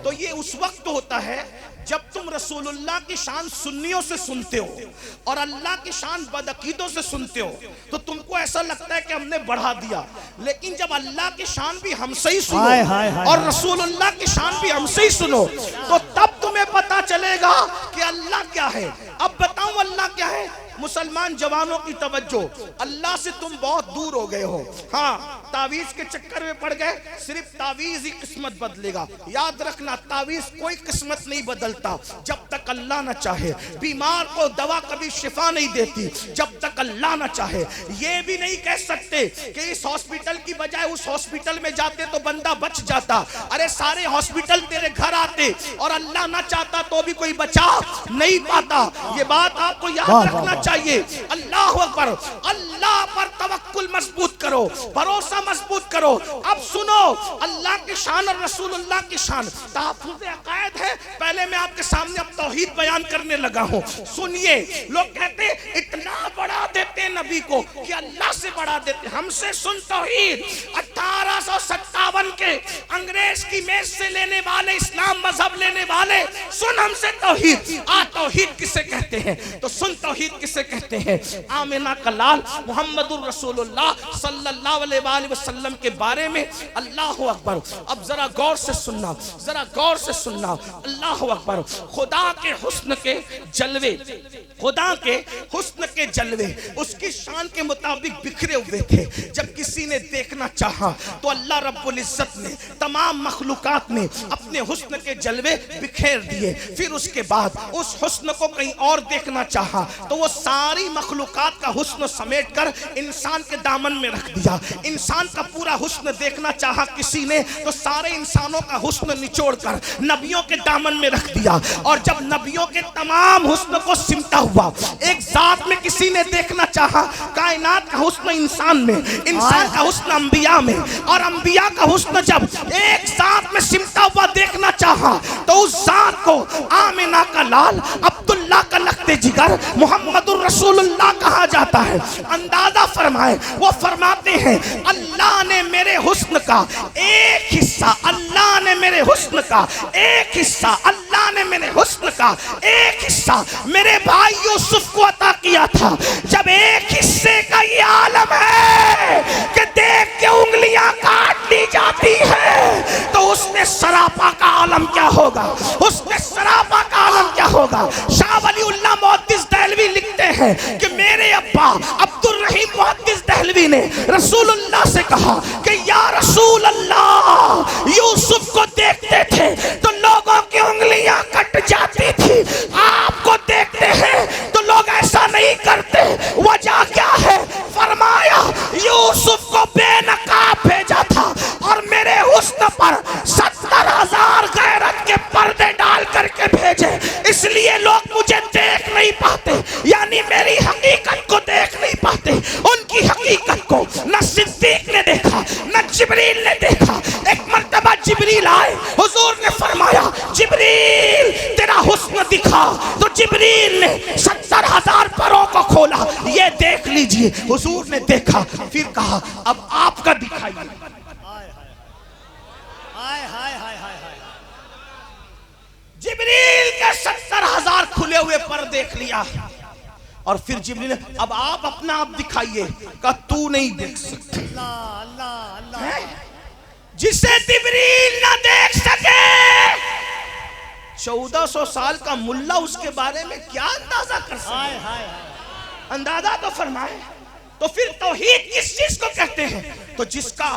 [SPEAKER 1] तो ये उस वक्त होता है जब तुम रसूलुल्लाह की शान सुन्नियों से सुनते हो और अल्लाह की शान बदअकीदों से सुनते हो, तो तुमको ऐसा लगता है कि हमने बढ़ा दिया। लेकिन जब अल्लाह की शान भी हमसे ही सुनो और रसूलुल्लाह की शान भी हमसे ही सुनो, तो तब तुम्हें पता चलेगा कि अल्लाह क्या है। अब बताऊं अल्लाह क्या है? मुसलमान जवानों की तवज्जो, अल्लाह से तुम बहुत दूर हो गए हो। हाँ, तावीज के चक्कर में पड़ गए, सिर्फ तावीज ही किस्मत बदलेगा। याद रखना, तावीज कोई किस्मत नहीं बदलता जब तक अल्लाह ना चाहे। बीमार को दवा कभी शिफा नहीं देती जब तक अल्लाह ना चाहे। ये भी नहीं कह सकते कि इस हॉस्पिटल की बजाय उस हॉस्पिटल में जाते तो बंदा बच जाता। अरे सारे हॉस्पिटल तेरे घर आते और अल्लाह ना चाहता तो भी कोई बचा नहीं पाता। ये बात आपको याद रखना चाहिए। अल्लाह अकबर, अल्लाह पर तवक्कुल मजबूत करो, भरोसा मजबूत करो। अब सुनो, अल्लाह की शान और रसूलुल्लाह की शान तहफ़्फ़ुज़ अक़ायद है। पहले मैं आपके सामने अब तौहीद बयान करने लगा हूं, सुनिए। लोग कहते इतना बढ़ा देते नबी को कि अल्लाह से बढ़ा देते। हमसे सुन तौहीद। 1857 के अंग्रेज की मेज से लेने वाले, इस्लाम मजहब लेने वाले, सुन हमसे तौहीद। तौहीद किसे कहते हैं? तो सुन तौहीद किसे कहते हैं? आमिना का लाल मोहम्मदुर रसूलुल्लाह सल्लल्लाहु अलैहि वसल्लम के बारे में। अल्लाह अकबर। अब जरा गौर से सुनना, जरा गौर से सुनना। अल्लाह अकबर। खुदा के हुस्न के जलवे, खुदा के हुस्न के जलवे उसकी शान के मुताबिक बिखरे हुए थे। जब किसी ने देखना चाहा तो अल्लाह रब्बुल इज्जत ने, तमाम मखलूकात ने अपने हुस्न के जलवे बिखेर दिए। फिर उसके बाद उस हुस्न को कहीं और देखना चाहा तो वो सारी मखलूकात का हुस्न समेट कर इंसान के दामन में रख दिया। इंसान का पूरा हुस्न देखना चाहा किसी ने तो सारे इंसानों का हुस्न निचोड़ कर नबियों के दामन में रख दिया। और जब नबियों के तमाम हुस्न को सिमटा हुआ एक जात में किसी ने देखना चाहा, कायनात का हुस्न इंसान में, इंसान का हुस्न अंबिया में, और अंबिया का हुस्न जब एक जात में सिमटा हुआ देखना चाहा तो उस जात को आमिना का लाल, अब्दुल्ला का लख्ते जिगर, मोहम्मदुर रसूलुल्लाह कहा जाता है। अंदाजा फरमाए, वो फरमाते हैं अल्लाह ने मेरे हुस्न का एक हिस्सा, अल्लाह ने मेरे हुस्न का एक हिस्सा, अल्लाह ने मेरे हुस्न का एक हिस्सा मेरे भाई यूसुफ को अता किया था। जब एक हिस्से का ये आलम है कि देख के उंगलियां काट दी जाती है तो उसमें सरापा का आलम क्या होगा, उसमें सरापा का आलम क्या होगा। शाह वलीउल्लाह मुहद्दिस दहलवी लिखते हैं कि मेरे अब्बा अब्दुल रहीम मुहद्दिस दहलवी ने रसूलुल्लाह से कहा कि या रसूल अल्लाह, यूसुफ को देखते थे तो लोगों की उंगलियां कट जाती थी, आपको देखते हैं तो लोग ऐसा नहीं करते, वजह क्या है? फरमाया यूसुफ को बेनकाब भेजा था और मेरे हुस्न पर 70,000 गैरत के पर्दे डाल करके भेजे, इसलिए लोग मुझे देख नहीं पाते, यानी मेरी हकीकत को देख नहीं पाते। उनकी हकीकत को न सिद्दीक ने देखा न जिब्रील ने देखा। एक मर्तबा जिब्रील आए, हुजूर ने फरमाया जिब्रील तेरा हुस्न दिखा, तो जिब्रील ने 70,000 परों को खोला, ये देख लीजिए। हुजूर ने देखा, फिर कहा अब आपका दिखाइए। जिब्रील के 70,000 खुले हुए पर देख लिया। और फिर जिब्रील ने, अब आप अपना आप दिखाइए। कहा तू नहीं देख सकता। जिसे जिब्रील ना देख सके, 1400 साल का मुल्ला उसके बारे में क्या अंदाजा कर सके? अंदाजा तो फरमाए। तो फिर तौहीद किस चीज को कहते हैं? तो जिसका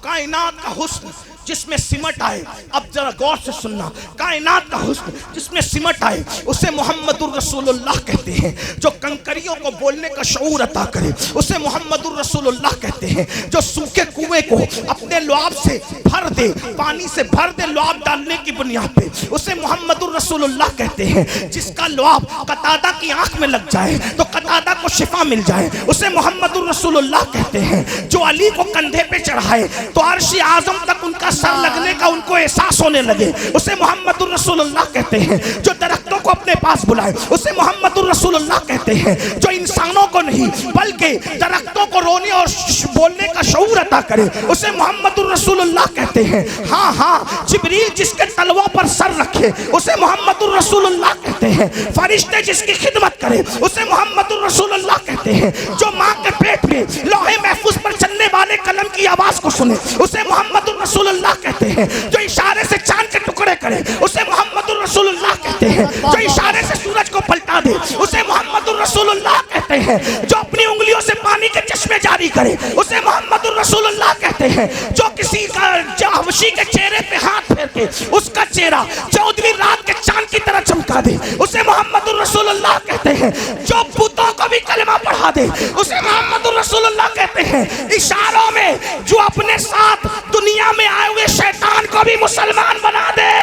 [SPEAKER 1] कायनात का हुस्न जिसमें सिमट आए। अब जरा गौर से सुनना, कायनात का हुस्न जिसमें सिमट आए उसे मोहम्मदुर रसूलुल्लाह कहते हैं। जो कंकरियों को बोलने का शऊर अता करे उसे मोहम्मदुर रसूलुल्लाह कहते हैं। जो सूखे कुएं को अपने लुआब से भर दे, पानी से भर दे लुआब डालने की बुनियाद पे, उसे मोहम्मदुर रसूलुल्लाह कहते हैं। जिसका लुआब कतादा की आंख में लग जाए तो कतादा को शिफा मिल जाए, उसे मोहम्मदुर रसूलुल्लाह कहते हैं। जो अली को कंधे पे चढ़ाए तो अर्श आज़म तक उनका सर लगने का उनको एहसास होने लगे, उसे मोहम्मदुर रसूलुल्लाह कहते हैं। जो दरख्तों को अपने पास बुलाए उसे मोहम्मदुर रसूलुल्लाह कहते हैं। जो इंसानों को नहीं बल्कि दरख्तों को रोने और बोलने का शऊर अता करे उसे मोहम्मदुर रसूलुल्लाह कहते हैं। हाँ हाँ, जिब्रील जिसके तलवा पर सर रखे उसे मोहम्मदुर रसूलुल्लाह कहते हैं। फरिश्ते जिसकी खिदमत करे उसे मोहम्मदुर रसूलुल्लाह कहते हैं। जो माँ के पेट में लौहे महफूज पर चलने वाले कलम की आवाज को सुने उसे मोहम्मदुर रसूलुल्लाह कहते हैं। जो इशारे से चांद के टुकड़े करे उसे मोहम्मदुर रसूलुल्लाह कहते हैं। जो इशारे से सूरज को पलटा दे उसे मोहम्मदुर रसूलुल्लाह कहते हैं। जो अपनी उंगलियों से पानी के चश्मे जारी करे उसे मोहम्मदुर रसूलुल्लाह कहते हैं। जो किसी का हबशी के चेहरे पे हाथ फेर के उसका चेहरा 14वीं रात के चांद की तरह चमका दे उसे मोहम्मदुर रसूलुल्लाह कहते हैं। जो बुतों को भी कलमा पढ़ा दे उसे मोहम्मदुर रसूलुल्लाह कहते हैं। इशारों में जो अपने साथ दुनिया में आए हुए शैतान को भी मुसलमान बना दे।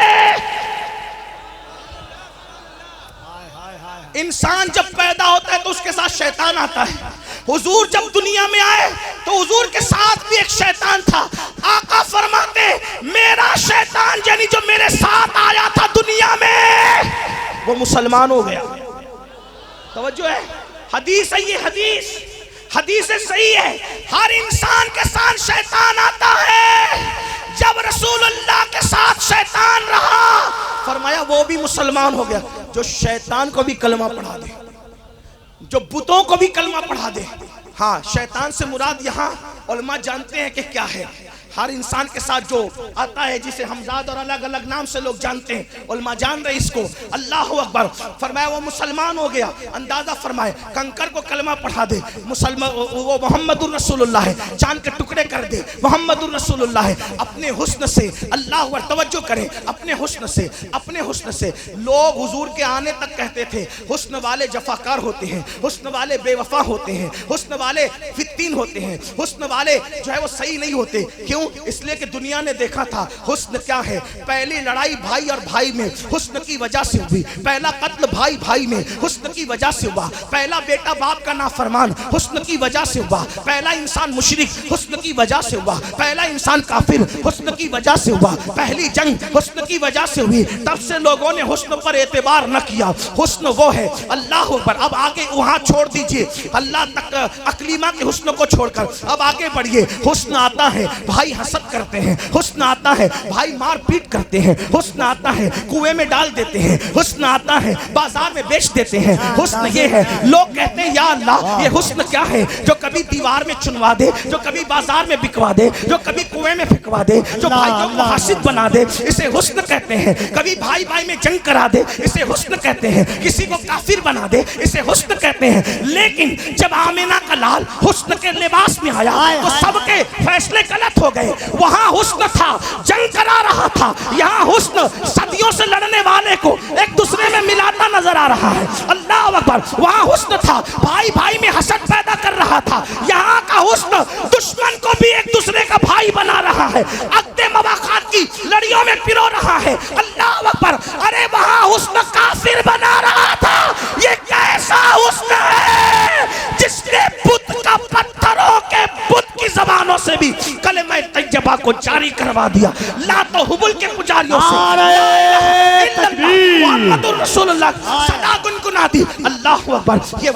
[SPEAKER 1] इंसान जब पैदा होता है तो उसके साथ शैतान आता है। हुजूर जब दुनिया में आए तो हुजूर के साथ भी एक शैतान था। आका फरमाते मेरा शैतान यानी जो मेरे साथ आया था दुनिया में वो मुसलमान हो गया। तवज्जो है, हदीस है ये, हदीस सही है। हर इंसान के साथ शैतान आता है। जब रसूलुल्लाह के साथ शैतान रहा फरमाया वो भी मुसलमान हो गया। जो शैतान को भी कलमा पढ़ा दे, जो बुतों को भी कलमा पढ़ा दे। हाँ, शैतान से मुराद यहाँ उलमा जानते हैं कि क्या है। हर इंसान के साथ जो आता है जिसे हमजाद और अलग अलग नाम से लोग जानते हैं, उलमा जान रहे इसको। अल्लाह अकबर फरमाया वो मुसलमान हो गया। अंदाजा फरमाए कंकर को कलमा पढ़ा दे मुसलमान, वो मोहम्मदुर रसूलुल्लाह है। चांद के टुकड़े कर दे मोहम्मदुर रसूलुल्लाह है। अपने हुस्न से अल्लाह अकबर, तवज्जो करें, अपने हुस्न से लोग हुजूर के आने तक कहते थे हुस्न वाले जफाकार होते हैं, हुस्न वाले बेवफा होते हैं, हुस्न वाले फित्तीन होते हैं, हुस्न वाले जो है वो सही नहीं होते। क्यों? इसलिए कि दुनिया ने देखा था हुस्न क्या है। पहली लड़ाई भाई और भाई में हुस्न की वजह से हुई। पहला कत्ल भाई भाई में हुस्न की वजह से हुआ। पहला बेटा बाप का नाफरमान हुस्न की वजह से हुआ। पहला इंसान मुशरिक हुस्न की वजह से हुआ। पहला इंसान काफिर हुस्न की वजह से हुआ। पहली जंग हुस्न की वजह से हुई। तब से लोगों ने हुस्न पर एतबार न किया। हुस्न वो है। अल्लाह अकबर। अब आगे वहां छोड़ दीजिए अल्लाह तक, अकलीमा के हुस्न को छोड़कर अब आगे बढ़िए। हुस्न आता है भाई हसद करते हैं, हुस्न आता है भाई मार पीट करते हैं, हुस्न आता है कुएं में डाल देते हैं, हुस्न आता है बाजार में बेच देते हैं। हुस्न ये है। लोग कहते हैं या अल्लाह ये हुस्न क्या है जो कभी दीवार में चुनवा दे, जो कभी बाजार में बिकवा दे, जो कभी कुएं में फेंकवा दे, जो भाइयों को हासिद बना दे, इसे हुस्न कहते हैं। कभी भाई भाई में जंग करा दे, इसे हुस्न कहते हैं। किसी को काफिर बना दे, इसे हुस्न कहते हैं। लेकिन जब आमिना का लाल हुस्न के लिबास में आया तो सबके फैसले गलत हो गए। वहां हुस्न था, जंग करा रहा था। यहाँ हुस्न सदियों से लड़ने वाले को एक दूसरे में मिलाता नजर आ रहा है। अल्लाह अकबर। वहां हुस्न था, भाई भाई में हसद पैदा कर रहा था। यहाँ का हुस्न दुश्मन को भी एक दूसरे का भाई बना रहा है, अक्दे मवाक़ात की लड़ियों में पिरो रहा है। अल्लाह अकबर। अरे वहां हुस्न काफिर बना रहा था। ये कैसा हुस्न है जिसने बुत का पत्थरों के बुत की जबानों से भी कलमा तैयबा को जारी करवा दिया। ला तो हुबुल के पुजारियों से मुहम्मदुर रसूलुल्लाह सदा गुनगुना दी अल्लाह अकबर। ये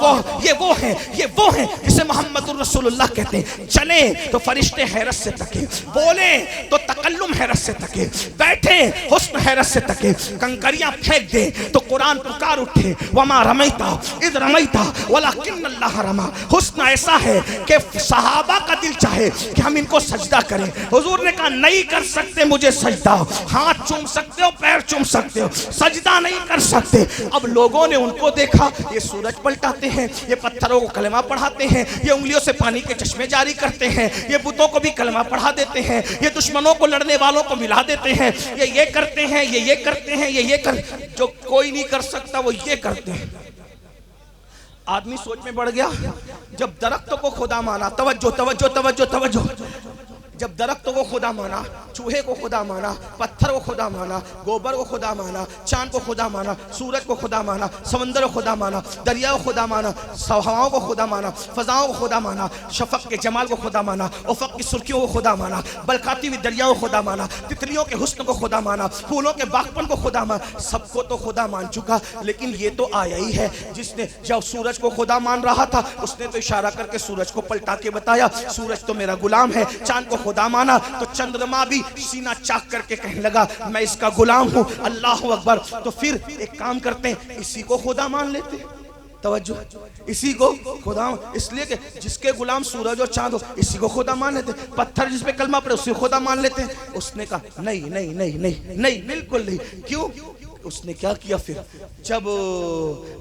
[SPEAKER 1] वो है जिसे मोहम्मदुर रसूलुल्लाह कहते हैं। चले तो फरिश्ते हैरत से तके, बोले तो तकल्लुम हैरत से तके, बैठे हुस्न हैरत से तके, कंकरियां फेंक दे तो कुरान पुकार उठे, वमा रमैता इद रमैता वलाकिन्नल्लाह रमा। हुस्न ऐसा है कि सहाबा का दिल चाहे कि हम इनको सजदा करें। हुजूर ने कहा नहीं कर सकते मुझे सजदा, हाथ चूम सकते हो, पैर चूम सकते हो, सजदा नहीं कर सकते। अब लोगों ने उनको देखा, ये सूरज पलटाते हैं, ये पत्थरों को कलमा पढ़ाते हैं, ये उंगलियों से पानी के चश्मे जारी करते हैं, ये बुतों को भी कलमा पढ़ा देते हैं, ये दुश्मनों को लड़ने वालों को मिला देते हैं, ये करते हैं, ये करते हैं, ये कर, जो कोई नहीं कर सकता वो ये करते हैं। आदमी सोच में बढ़ गया। जब दरख्तों को खुदा माना, तवज्जो तवज्जो तवज्जो तवज्जो, जब दरख्तों को खुदा माना, चूहे को खुदा माना, पत्थर को खुदा माना, गोबर को खुदा माना, चांद को खुदा माना, सूरज को खुदा माना, समंदर को खुदा माना, दरिया को खुदा माना, हवाओं को खुदा माना, फजाओं को खुदा माना, शफक के जमाल को खुदा माना, उफक की सुर्खियों को खुदा माना, बलकाती हुई दरियाओं को खुदा माना, तितलियों के हुस्न को खुदा माना, फूलों के बागपन को खुदा माना, सबको तो खुदा मान चुका। लेकिन ये तो आया ही है जिसने जब सूरज को खुदा मान रहा था उसने तो इशारा करके सूरज को पलटा के बताया सूरज तो मेरा गुलाम है। चांद को खुदा माना तो चंद्रमा भी सीना चाक करके कहने लगा मैं इसका गुलाम हूं। अल्लाह अकबर। तो फिर एक काम करते हैं, इसी को खुदा मान लेते। तवज्जो, इसी को खुदा, इसलिए कि जिसके गुलाम सूरज और चांद हो इसी को खुदा मान लेते। पत्थर जिस पे कलमा पड़े उसी को खुदा मान लेते हैं। उसने कहा नहीं नहीं नहीं नहीं नहीं, बिल्कुल नहीं। क्यों? उसने क्या किया फिर? जब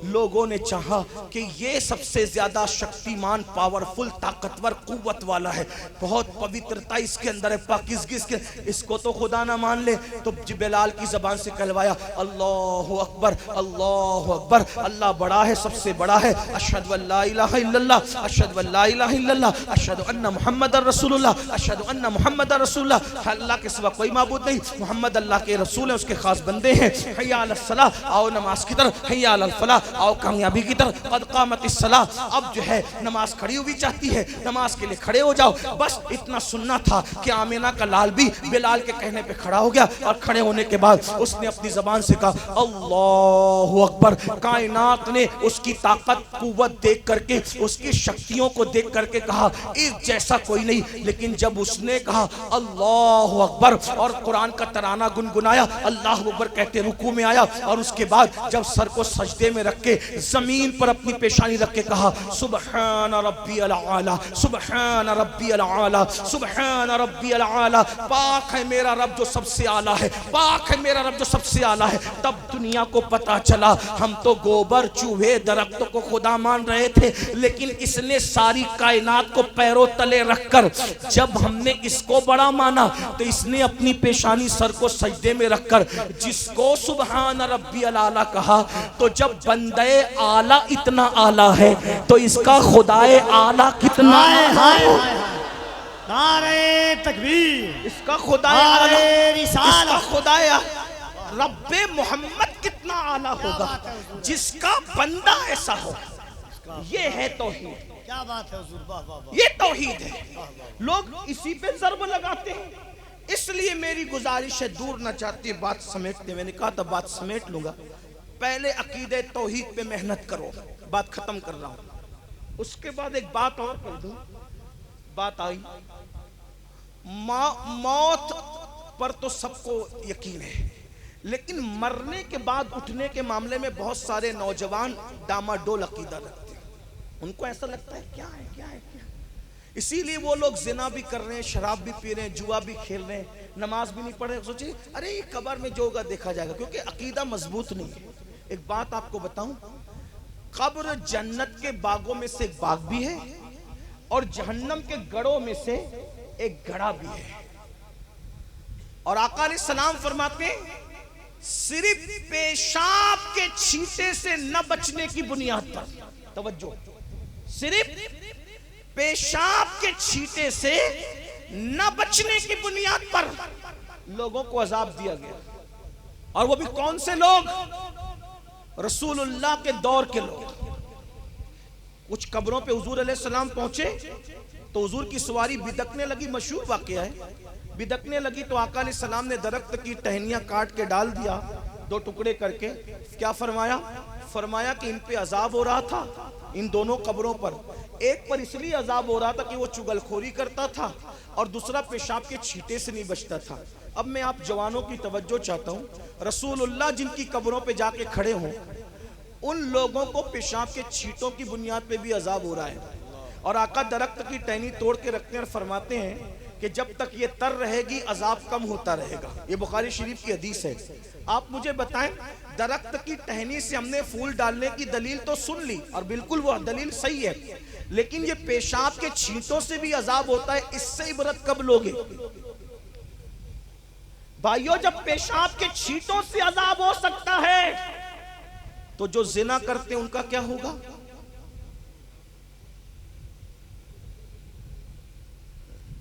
[SPEAKER 1] लोगों ने चाहा कि ये सबसे ज्यादा शक्तिमान, पावरफुल, ताकतवर, कुव्वत वाला है, बहुत पवित्रता इसके अंदर है, पाकीज़गी इसके, इसको तो खुदा ना मान ले, तो बिलाल की जबान से कहलवाया अल्लाहु अकबर अल्लाहु अकबर, अल्लाह बड़ा है, सबसे बड़ा है। अशहदु अल्ला इलाहा इल्लल्लाह, अशहदु अल्ला इलाहा इल्लल्लाह, अशहदु अन्ना मुहम्मदर रसूलुल्लाह, अशहदु अन्ना मुहम्मदर रसूलुल्लाह। अल्लाह के सिवा कोई माबूद नहीं, मोहम्मद अल्लाह के रसूल हैं, उसके खास बंदे हैं। हैया अलस सलाह, आओ नमाज की तरफ, हैया अलल फलाह, आओ कामयाबी की तरफ, कद कामतिस सलाह। अब जो है नमाज खड़ी हुई चाहती है, नमाज के लिए खड़े हो जाओ। बस इतना सुनना था कि आमिना का लाल भी बिलाल के कहने पे खड़ा हो गया और खड़े होने के बाद उसने अपनी जबान से कहा अल्लाहु अकबर। कायनात ने उसकी ताकत, कुव्वत देख करके, उसकी शक्तियों को देख करके कहा इस जैसा कोई नहीं। लेकिन जब उसने कहा अल्लाहु अकबर और कुरान का तराना गुनगुनाया, अल्लाह अकबर कहते रुकू में आया और उसके बाद जब सर को सजदे में रख के जमीन पर अपनी पेशानी रख के कहा सुबहान रब्बियल आला, सुबहान रब्बियल आला, सुबहान रब्बियल आला, पाक है मेरा रब जो सबसे आला है, पाक है मेरा रब जो सबसे आला है। तब दुनिया को पता चला हम तो गोबर, चूहे, दरख्तों को खुदा मान रहे थे, लेकिन इसने सारी कायनात को पैरों तले रखकर जब हमने इसको बड़ा माना तो इसने अपनी पेशानी सर को सजदे में रखकर जिसको सुबहान रब्बियल आला कहा, तो जब बंदे आला इतना आला है तो इसका खुदाए आला कितना
[SPEAKER 2] नारे तकबीर,
[SPEAKER 1] इसका खुदाए आला, इसका खुदाए रब्बे मोहम्मद कितना आला होगा जिसका बंदा ऐसा हो। ये है तौहीद।
[SPEAKER 2] क्या बात है हुजूर, वाह वाह वाह,
[SPEAKER 1] ये तौहीद है। लोग इसी पे ज़र्ब लगाते हैं। इसलिए मेरी गुजारिश है, दूर ना चाहती बात समेटने, मैंने कहा था बात समेट लूंगा, पहले अकीदे तौहीद पे मेहनत करो, बात खत्म कर रहा हूं। उसके बाद एक बात और कर दूं। बात आई मौत पर तो सबको यकीन है, लेकिन मरने के बाद उठने के मामले में बहुत सारे नौजवान डामाडोल अकीदा रखते हैं। उनको ऐसा लगता है क्या है क्या है क्या है, इसीलिए वो लोग जिना भी कर रहे हैं, शराब भी पी रहे हैं, जुआ भी खेल रहे हैं, नमाज भी नहीं पढ़ रहे। सोचिए अरे ये कब्र में जो होगा देखा जाएगा, क्योंकि अकीदा मजबूत नहीं है। एक बात आपको बताऊं, कब्र जन्नत के बागों में से एक बाग भी है और जहन्नम के गढ़ों में से एक गढ़ा भी है। और आका अलैहि सलाम फरमाते सिर्फ पेशाब के छींटे से न बचने की बुनियाद पर, तवज्जो, सिर्फ पेशाब के छींटे से न बचने की बुनियाद पर लोगों को अजाब दिया गया। और वो भी कौन से लोग? रसूलुल्लाह के दौर के लोग। कुछ कब्रों पे हुजूर अलैहि सलाम पहुंचे तो हुजूर की सवारी बिदकने लगी, मशहूर वाकया है। बिदकने लगी तो आका अलैहि सलाम ने दरख्त की टहनियां काट के डाल दिया, दो टुकड़े करके। क्या फरमाया? फरमाया कि इन पे अजाब हो रहा था, इन दोनों कब्रों पर। एक पर इसलिए अजाब हो रहा था कि वो चुगलखोरी करता था, और दूसरा पेशाब के छींटे से नहीं बचता था। अब मैं आप जवानों की तवज्जो चाहता हूँ, रसूलुल्लाह जिनकी कब्रों पे जाके खड़े हों, उन लोगों को पेशाब के छींटों की बुनियाद पे भी अजाब हो रहा है। और आका दरख्त की टहनी तोड़ के रखते हैं और फरमाते हैं कि जब तक ये तर रहेगी अजाब कम होता रहेगा। ये बुखारी शरीफ की हदीस है। आप मुझे बताएं, दरख्त की टहनी से हमने फूल डालने की दलील तो सुन ली, और बिल्कुल वो दलील सही है, लेकिन ये पेशाब के छींटों से भी अजाब होता है, इससे इबरत कब लोगे? भाइयों, जब पेशाब के छींटों से अजाब हो सकता है, तो जो जिना करते हैं उनका क्या होगा?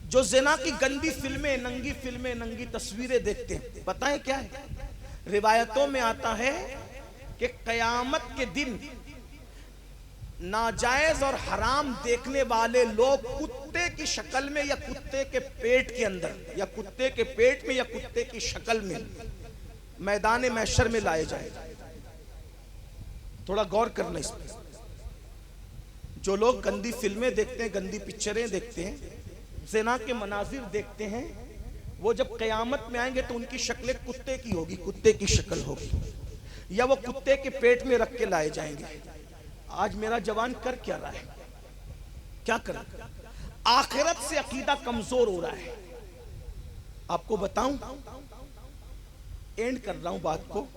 [SPEAKER 1] जो जिना की गंदी फिल्में, नंगी तस्वीरें देखते हैं, पता है क्या है? रिवायतों में आता है कि कयामत के दिन नाजायज और हराम देखने वाले लोग कुत्ते की शक्ल में या कुत्ते के पेट के अंदर या कुत्ते के पेट में या कुत्ते की शक्ल में मैदान महशर में लाए जाए। थोड़ा गौर करना इस पर। जो लोग गंदी फिल्में देखते हैं, गंदी पिक्चरें देखते हैं, ज़िना के मनाजिर देखते हैं, वो जब कयामत में आएंगे तो उनकी शक्लें कुत्ते की होगी, कुत्ते की शक्ल होगी, या वो कुत्ते के पेट में रख के लाए जाएंगे। आज मेरा जवान कर क्या रहा है? क्या कर? आखिरत से अकीदा कमजोर हो रहा है। आपको बताऊं, एंड कर रहा हूं बात को।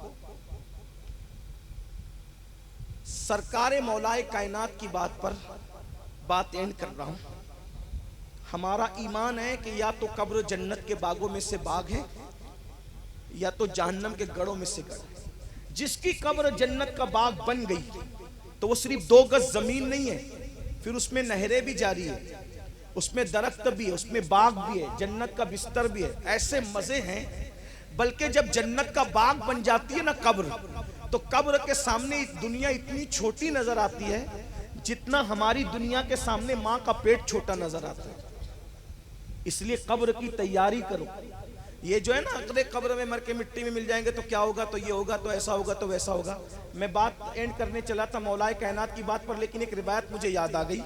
[SPEAKER 1] सरकारे मौलाए कायनात की बात पर बात एंड कर रहा हूं। हमारा ईमान है कि या तो कब्र जन्नत के बागों में से बाग है, या तो जहन्नम के गढ़ों में से गढ़ है। जिसकी कब्र जन्नत का बाग बन गई तो वो सिर्फ 2 गज जमीन नहीं है, फिर उसमें नहरें भी जारी है, उसमें दरख्त भी है, उसमें बाग भी है, जन्नत का बिस्तर भी है, ऐसे मजे हैं। बल्कि जब जन्नत का बाग बन जाती है ना कब्र, तो कब्र के सामने दुनिया इतनी छोटी नजर आती है जितना हमारी दुनिया के सामने माँ का पेट छोटा नजर आता है। इसलिए कब्र की तैयारी करो। ये जो है ना, अगले कब्र में मर के मिट्टी में मिल जाएंगे तो क्या होगा, तो ये होगा, तो ऐसा होगा, तो वैसा होगा। मैं बात एंड करने चला था मौलाए कायनात की बात पर, लेकिन एक रिवायत मुझे याद आ गई।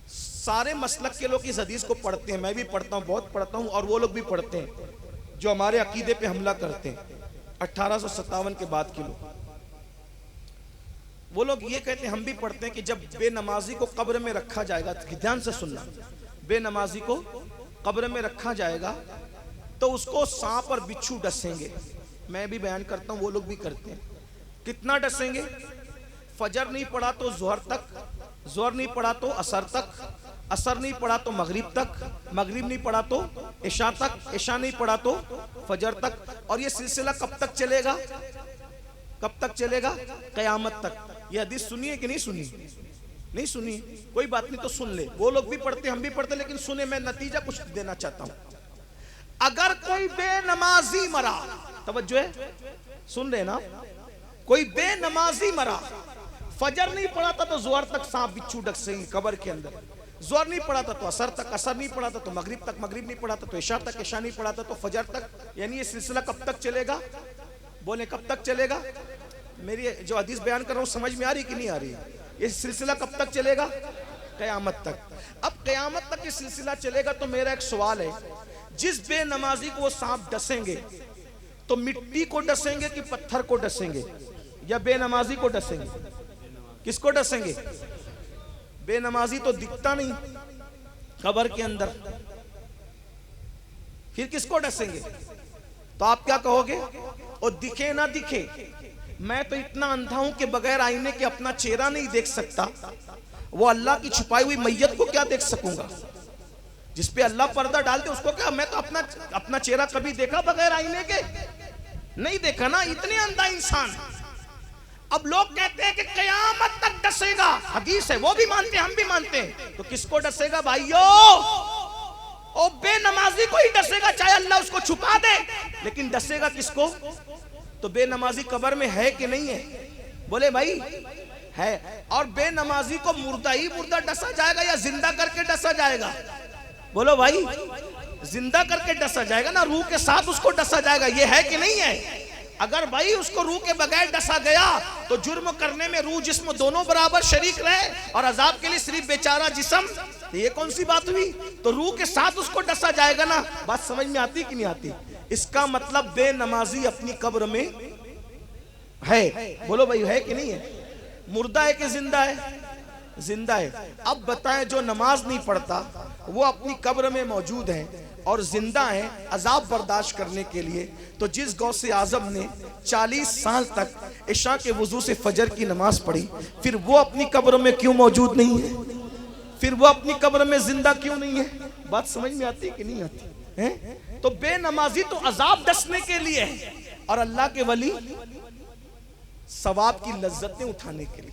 [SPEAKER 1] सारे मसलक के लोग इस हदीस को पढ़ते हैं, मैं भी पढ़ता हूँ, बहुत पढ़ता हूँ, और वो लोग भी पढ़ते हैं जो हमारे अकीदे पे हमला करते हैं। 1857 के बाद के लोग, वो लोग ये कहते हैं, हम भी पढ़ते हैं कि जब बेनमाजी को कब्र में रखा जाएगा, ध्यान से सुनना, बेनमाजी को कब्र में रखा जाएगा तो उसको सांप और बिच्छू डसेंगे। मैं भी बयान करता हूं, वो लोग भी करते हैं। कितना डसेंगे? फजर नहीं पड़ा तो जोहर तक, जोहर नहीं पड़ा तो असर तक, असर नहीं पड़ा तो मगरिब तक, मगरिब नहीं पड़ा तो इशा तक, इशा नहीं पड़ा तो फजर तक। और ये सिलसिला कब तक चलेगा? कब तक चलेगा? कयामत तक। ये हदीस सुनिए कि नहीं सुनी? नहीं सुनी? कोई बात नहीं, तो सुन ले। वो लोग भी पढ़ते, हम भी पढ़ते, लेकिन सुने, मैं नतीजा कुछ देना चाहता हूं। अगर कोई बेनमाजी मरा, तवज्जो है, सुन रहे ना, कोई बेनमाजी मरा, फजर नहीं पड़ा था तो जोहर तक सांप बिच्छू डसेंगे कब्र के अंदर, जोहर नहीं पड़ा था तो असर तक, असर नहीं पड़ा था तो मगरिब तक, मगरिब नहीं पड़ा था तो इशा तक, इशा नहीं पड़ा था तो फजर तक। यानी ये सिलसिला कब तक चलेगा? बोले कब तक चलेगा? मेरी जो हदीस बयान कर रहा हूं समझ में आ रही कि नहीं आ रही? ये सिलसिला कब तक चलेगा? कयामत तक। अब कयामत तक ये सिलसिला चलेगा तो मेरा एक सवाल है, जिस बेनमाजी को वो सांप डसेंगे तो मिट्टी को डसेंगे कि पत्थर को डसेंगे, या बेनमाजी को डसेंगे? किसको डसेंगे? बेनमाजी तो दिखता नहीं कब्र के अंदर, फिर किसको डसेंगे? तो आप क्या कहोगे? और दिखे ना दिखे, मैं तो इतना अंधा हूं कि बगैर आईने के अपना चेहरा नहीं देख सकता, वो अल्लाह की छुपाई हुई मैयत को क्या देख सकूंगा? जिस पे अल्लाह पर्दा डालते उसको क्या? मैं तो अपना चेहरा कभी देखा बगैर आईने के? नहीं देखा ना, इतने अंधा इंसान। अब लोग कहते हैं कि कयामत तक डसेगा, हदीस है, वो भी मानते हैं, हम भी मानते हैं। तो किसको डसेगा भाइयों? ओ बेनमाजी को ही डसेगा, चाहे अल्लाह उसको छुपा दे, लेकिन डसेगा किसको? तो बेनमाजी कब्र में है कि नहीं है? बोले भाई है। और बेनमाजी को मुर्दा ही मुर्दा डसा जाएगा या जिंदा करके डसा जाएगा? बोलो भाई, जिंदा करके डसा जाएगा ना, रूह के साथ उसको डसा जाएगा। ये है कि नहीं है? अगर भाई उसको रूह के बगैर डसा गया तो जुर्म करने में रूह जिस्म दोनों बराबर शरीक रहे और अजाब के लिए सिर्फ बेचारा जिस्म, तो ये कौन सी बात हुई? तो रूह के साथ उसको डसा जाएगा ना। बात समझ में आती कि नहीं आती? इसका मतलब बेनमाजी अपनी कब्र में है। बोलो भाई, है कि नहीं है? मुर्दा है कि जिंदा है? जिंदा है। अब बताएं, जो नमाज नहीं पढ़ता वो अपनी कब्र में मौजूद है और जिंदा है अजाब बर्दाश्त करने के लिए। तो जिस गौसे आजम ने 40 साल तक इशा के वजू से फजर की नमाज पढ़ी, फिर वो अपनी कब्र में क्यों मौजूद नहीं है? फिर वो अपनी कब्र में जिंदा क्यों नहीं है? बात समझ में आती कि नहीं आती है? तो बेनमाजी तो अजाब डसने के लिए है और अल्लाह के वली सवाब की लज्जतें उठाने के लिए,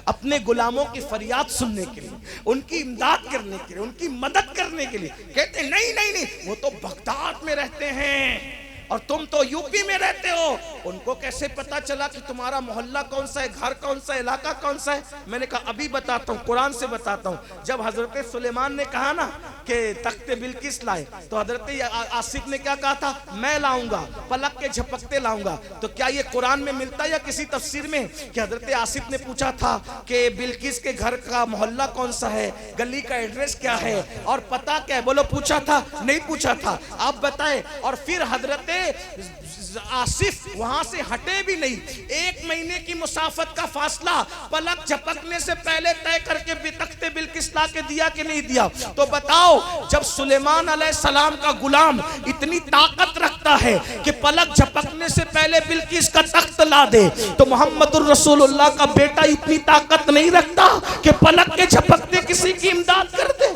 [SPEAKER 1] अपने गुलामों की फरियाद सुनने के लिए, उनकी इमदाद करने के लिए, उनकी मदद करने के लिए। कहते नहीं नहीं नहीं, वो तो बगदाद में रहते हैं और तुम तो यूपी में रहते हो, उनको कैसे पता चला कि तुम्हारा मोहल्ला कौन सा है, घर कौन सा है, इलाका कौन सा है? मैंने कहा अभी बताता हूँ, कुरान से बताता हूँ। जब हजरत सुलेमान ने कहा ना कि तख्ते बिल्किस लाए, तो हजरत आसिफ ने क्या कहा था? मैं लाऊंगा, पलक के झपकते लाऊंगा। तो क्या ये कुरान में मिलता है या किसी तफसीर में कि हजरत आसिफ ने पूछा था कि बिल्किस के घर का मोहल्ला कौन सा है, गली का एड्रेस क्या है और पता क्या है? बोलो, पूछा था? नहीं पूछा था। आप बताएं। और फिर हजरत आसिफ वहां से हटे भी नहीं। 1 महीने की मुसाफत का फासला पलक झपकने से पहले तय करके तख्ते बिल्किस ला के दिया कि नहीं दिया? तो बताओ, जब सुलेमान अलैहिस्सलाम का गुलाम इतनी ताकत रखता है कि पलक झपकने से पहले बिल्किस का तख्त ला दे, तो मोहम्मदुर रसूलुल्लाह का बेटा इतनी ताकत नहीं रखता कि पलक के झपकते किसी की इमदाद कर दे?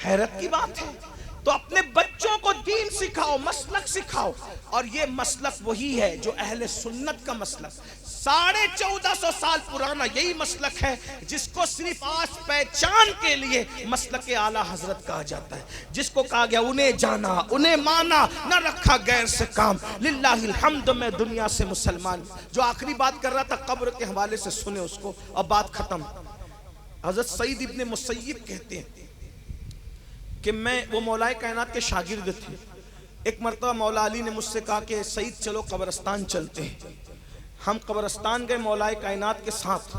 [SPEAKER 1] हैरत की बात है। तो अपने बच्चों को दीन सिखाओ, मसलक सिखाओ। और ये मसलक वही है जो अहले सुन्नत का मसलक, 1450 साल पुराना यही मसलक है जिसको सिर्फ आज पहचान के लिए मसलक आला हजरत कहा जाता है, जिसको कहा गया उन्हें जाना, उन्हें माना, न रखा गैर से काम। लिल्लाहिल हम्द। मैं दुनिया से मुसलमान। जो आखिरी बात कर रहा था कब्र के हवाले से, सुने उसको, अब बात खत्म। हजरत सईद इब्ने मुसय्यब कहते हैं कि वो मौलाए कायनात के शागिर्द थे। एक मरतबा मौला अली ने मुझसे कहा कि सईद चलो कब्रस्तान चलते हैं। हम कब्रस्तान गए मौलाए कायनात के साथ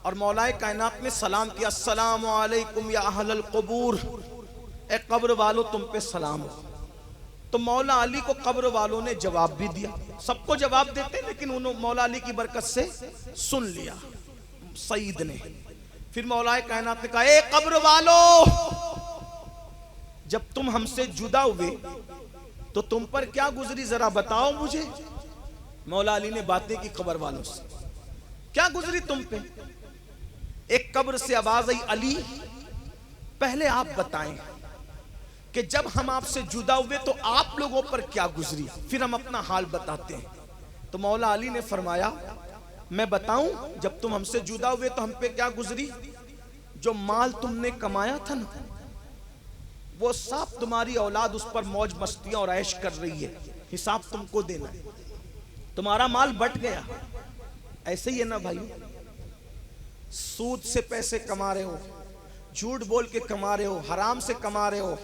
[SPEAKER 1] और मौलाए कायनात ने सलाम किया, अस्सलामु अलैकुम या अहलल क़ुबूर, ए कब्र वालों तुम पे सलाम हो। तो मौला अली को कब्र वालों ने जवाब भी दिया। सबको जवाब देते लेकिन उन्होंने मौला अली की बरकत से सुन लिया सईद ने। फिर मौलाए कायनात ने कहा, ए कब्र वालों, जब तुम हमसे जुदा हुए तो तुम पर क्या गुजरी जरा बताओ मुझे। मौला अली ने बातें की कब्र वालों से, क्या गुजरी तुम पे? एक कब्र से आवाज आई, अली पहले आप बताएं कि जब हम आपसे जुदा हुए तो आप लोगों पर क्या गुजरी, फिर हम अपना हाल बताते हैं। तो मौला अली ने फरमाया, मैं बताऊं, जब तुम हमसे जुदा हुए तो हम पे क्या गुजरी? जो माल तुमने कमाया था ना, वो सब तुम्हारी औलाद उस पर मौज मस्तियां और ऐश कर रही है, हिसाब तुमको देना है। तुम्हारा माल बट गया। ऐसे ही है ना भाई, सूद से पैसे कमा रहे हो, झूठ बोल के कमा रहे हो, हराम से कमा रहे हो,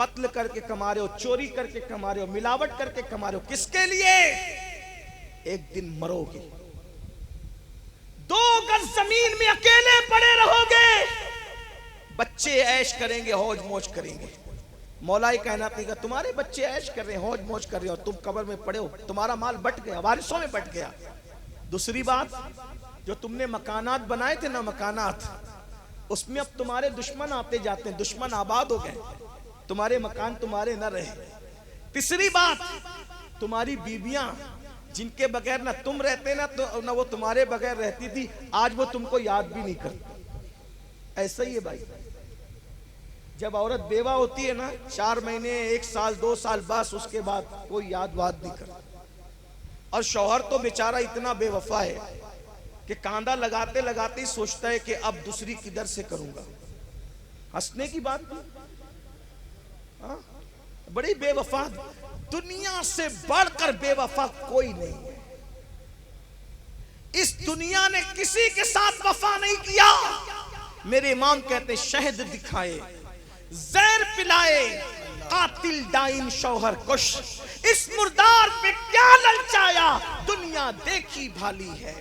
[SPEAKER 1] कत्ल करके कमा रहे हो, चोरी करके कमा रहे हो, मिलावट करके कमा रहे हो। किसके लिए? एक दिन मरोगे, 2 गज जमीन में अकेले पड़े रहोगे, बच्चे ऐश करेंगे, हौज मौज करेंगे। मौलाई कायनात ने कहा, तुम्हारे बच्चे ऐश कर रहे हैं, हौज मौज कर रहे हो, तुम कब्र में पड़े हो, तुम्हारा माल बट गया, वारिसों में बट गया। दूसरी बात, जो तुमने मकानात बनाए थे ना, मकानात, उसमें अब तुम्हारे दुश्मन आते जाते हैं, दुश्मन आबाद हो गए, तुम्हारे मकान तुम्हारे न रहे। तीसरी बात, तुम्हारी बीबियां जिनके बगैर ना तुम रहते ना तो ना वो तुम्हारे बगैर रहती थी, आज वो तुमको याद भी नहीं करती। ऐसा ही है भाई, जब औरत बेवा होती है ना, 4 महीने, 1 साल, 2 साल, बस उसके बाद कोई याद वाद नहीं करता। और शौहर तो बेचारा इतना बेवफा है कि कांदा लगाते लगाते ही सोचता है कि अब दूसरी किधर से करूंगा। हंसने की बात नहीं, बड़ी बेवफा, दुनिया से बढ़कर बेवफा कोई नहीं है। इस दुनिया ने किसी के साथ वफा नहीं किया। मेरे इमाम कहते, शहद दिखाए, जहर पिलाए, कातिल डाइन शौहर कुश, इस मुर्दार पे क्या ललचाया, दुनिया देखी भाली है।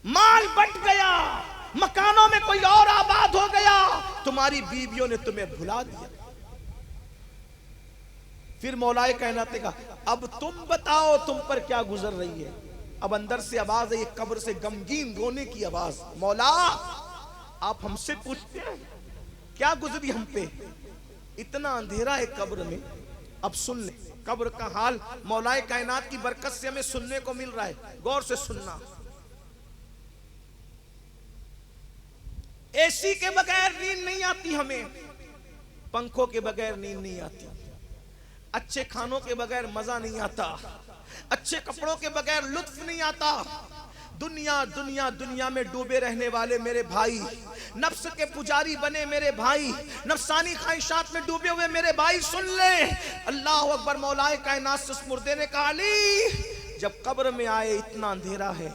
[SPEAKER 1] माल बट गया, मकानों में कोई और आबाद हो गया, तुम्हारी बीवियों ने तुम्हें भुला दिया। फिर मौलाए कायनात ने कहा अब तुम बताओ तुम पर क्या गुजर रही है। अब अंदर से आवाज है, एक कब्र से गमगीन रोने की आवाज, मौला आप हमसे पूछते हैं क्या गुजरी हम पे, इतना अंधेरा है कब्र में। अब सुन ले कब्र का हाल, मौलाए कायनात की बरकत से हमें सुनने को मिल रहा है, गौर से सुनना। एसी के बगैर नींद नहीं आती हमें, पंखों के बगैर नींद नहीं आती, अच्छे खानों के बगैर मजा नहीं आता, अच्छे कपड़ों के बगैर लुत्फ नहीं आता। दुनिया दुनिया दुनिया में डूबे रहने वाले मेरे भाई, नफ्स के पुजारी बने मेरे भाई, नफसानी ख्वाहिशात में डूबे हुए मेरे भाई, सुन ले अल्लाह अकबर। मौलाए कायनात से उस मुर्दे ने कहा अली जब कब्र में आए इतना अंधेरा है,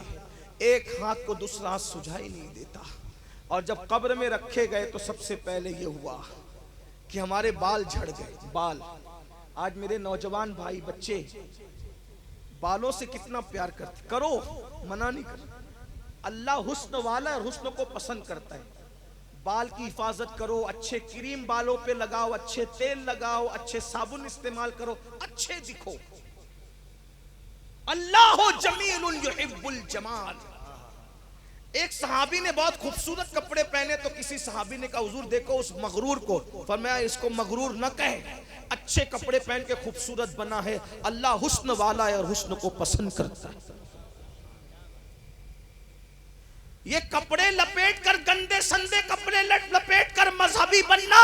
[SPEAKER 1] एक हाथ को दूसरा हाथ सुझाई नहीं देता, और जब कब्र में रखे गए तो सबसे पहले ये हुआ कि हमारे बाल झड़ गए। बाल, आज मेरे नौजवान भाई बच्चे बालों से कितना प्यार करते, करो मना नहीं कर, अल्लाह हुस्न वाला है, हुस्न को पसंद करता है। बाल की हिफाजत करो, अच्छे क्रीम बालों पे लगाओ, अच्छे तेल लगाओ, अच्छे साबुन इस्तेमाल करो, अच्छे दिखो। अल्लाह जमीलुन युहिब्बुल जमाल। एक सहाबी ने बहुत खूबसूरत कपड़े पहने तो किसी सहाबी ने कहा हुजूर देखो उस मगरूर को, फरमाया इसको मगरूर न कहे, अच्छे कपड़े पहन के खूबसूरत बना है, अल्लाह हुस्न वाला है और हुस्न को पसंद करता है। ये कपड़े लपेट कर, गंदे संदे कपड़े लपेट कर मजहबी बनना,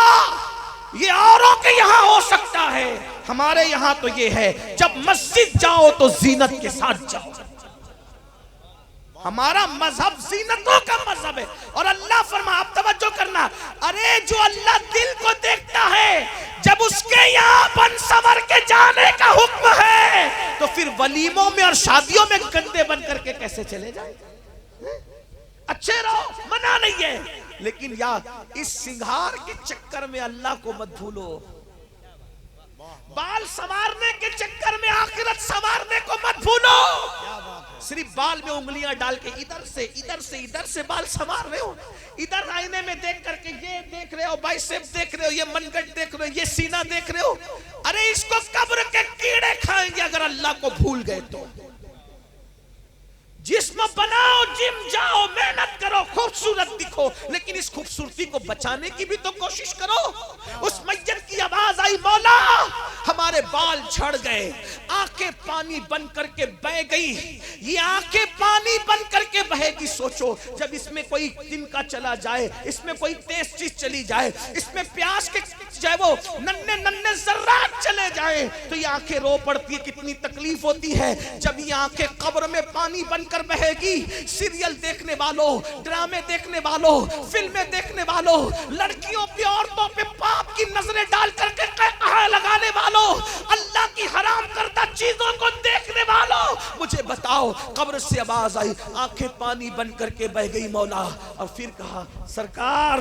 [SPEAKER 1] ये औरों के यहां हो सकता है, हमारे यहां तो ये है जब मस्जिद जाओ तो जीनत के साथ जाओ। हमारा मजहब जीनतों का मजहब है। और अल्लाह फरमा, आप तवज्जो करना, अरे जो अल्लाह दिल को देखता है, जब उसके यहाँ बन संवर के जाने का हुक्म है तो फिर वलीमों में और शादियों में गंदे बन करके कैसे चले जाए? अच्छे रहो, मना नहीं है, लेकिन यार इस सिंगार के चक्कर में अल्लाह को मत भूलो। बाल संवारने के चक्कर में आखिरत संवारने को मत भूलो। सिर्फ बाल में उंगलियां डाल के इधर से इधर से इधर से बाल संवार रहे हो, इधर आईने में देख करके ये देख रहे हो, बाइसेप देख रहे हो, ये मनगट देख रहे हो, ये सीना देख रहे हो, अरे इसको कब्र के कीड़े खाएंगे अगर अल्लाह को भूल गए तो। जिस्म बनाओ, जिम जाओ, मेहनत करो, खूबसूरत दिखो, लेकिन इस खूबसूरती को बचाने की भी तो कोशिश करो। उस मैयत की आवाज आई, मौला हमारे बाल झड़ गए, आंखें पानी बन करके बह गई, ये आंखें पानी बन करके बहेगी। सोचो जब इसमें कोई तिनका चला जाए, इसमें कोई तेज चीज चली जाए, इसमें प्यास के चाहे वो नन्हे नन्हे जर्रात चले जाए तो ये आंखें रो पड़ती है, कितनी तकलीफ होती है जब ये आंखें कब्र में पानी बनकर बहेगी। सीरियल देखने वालों, ड्रामे देखने वालों, फिल्में देखने वालों, लड़कियों पे औरतों पे पाप की नजरें डाल करके कहा लगाने वालों, अल्लाह की हराम करदा चीजों को देखने वालों, मुझे बताओ कब्र से आवाज आई, आंखें पानी बन करके बह गई मौला। और फिर कहा सरकार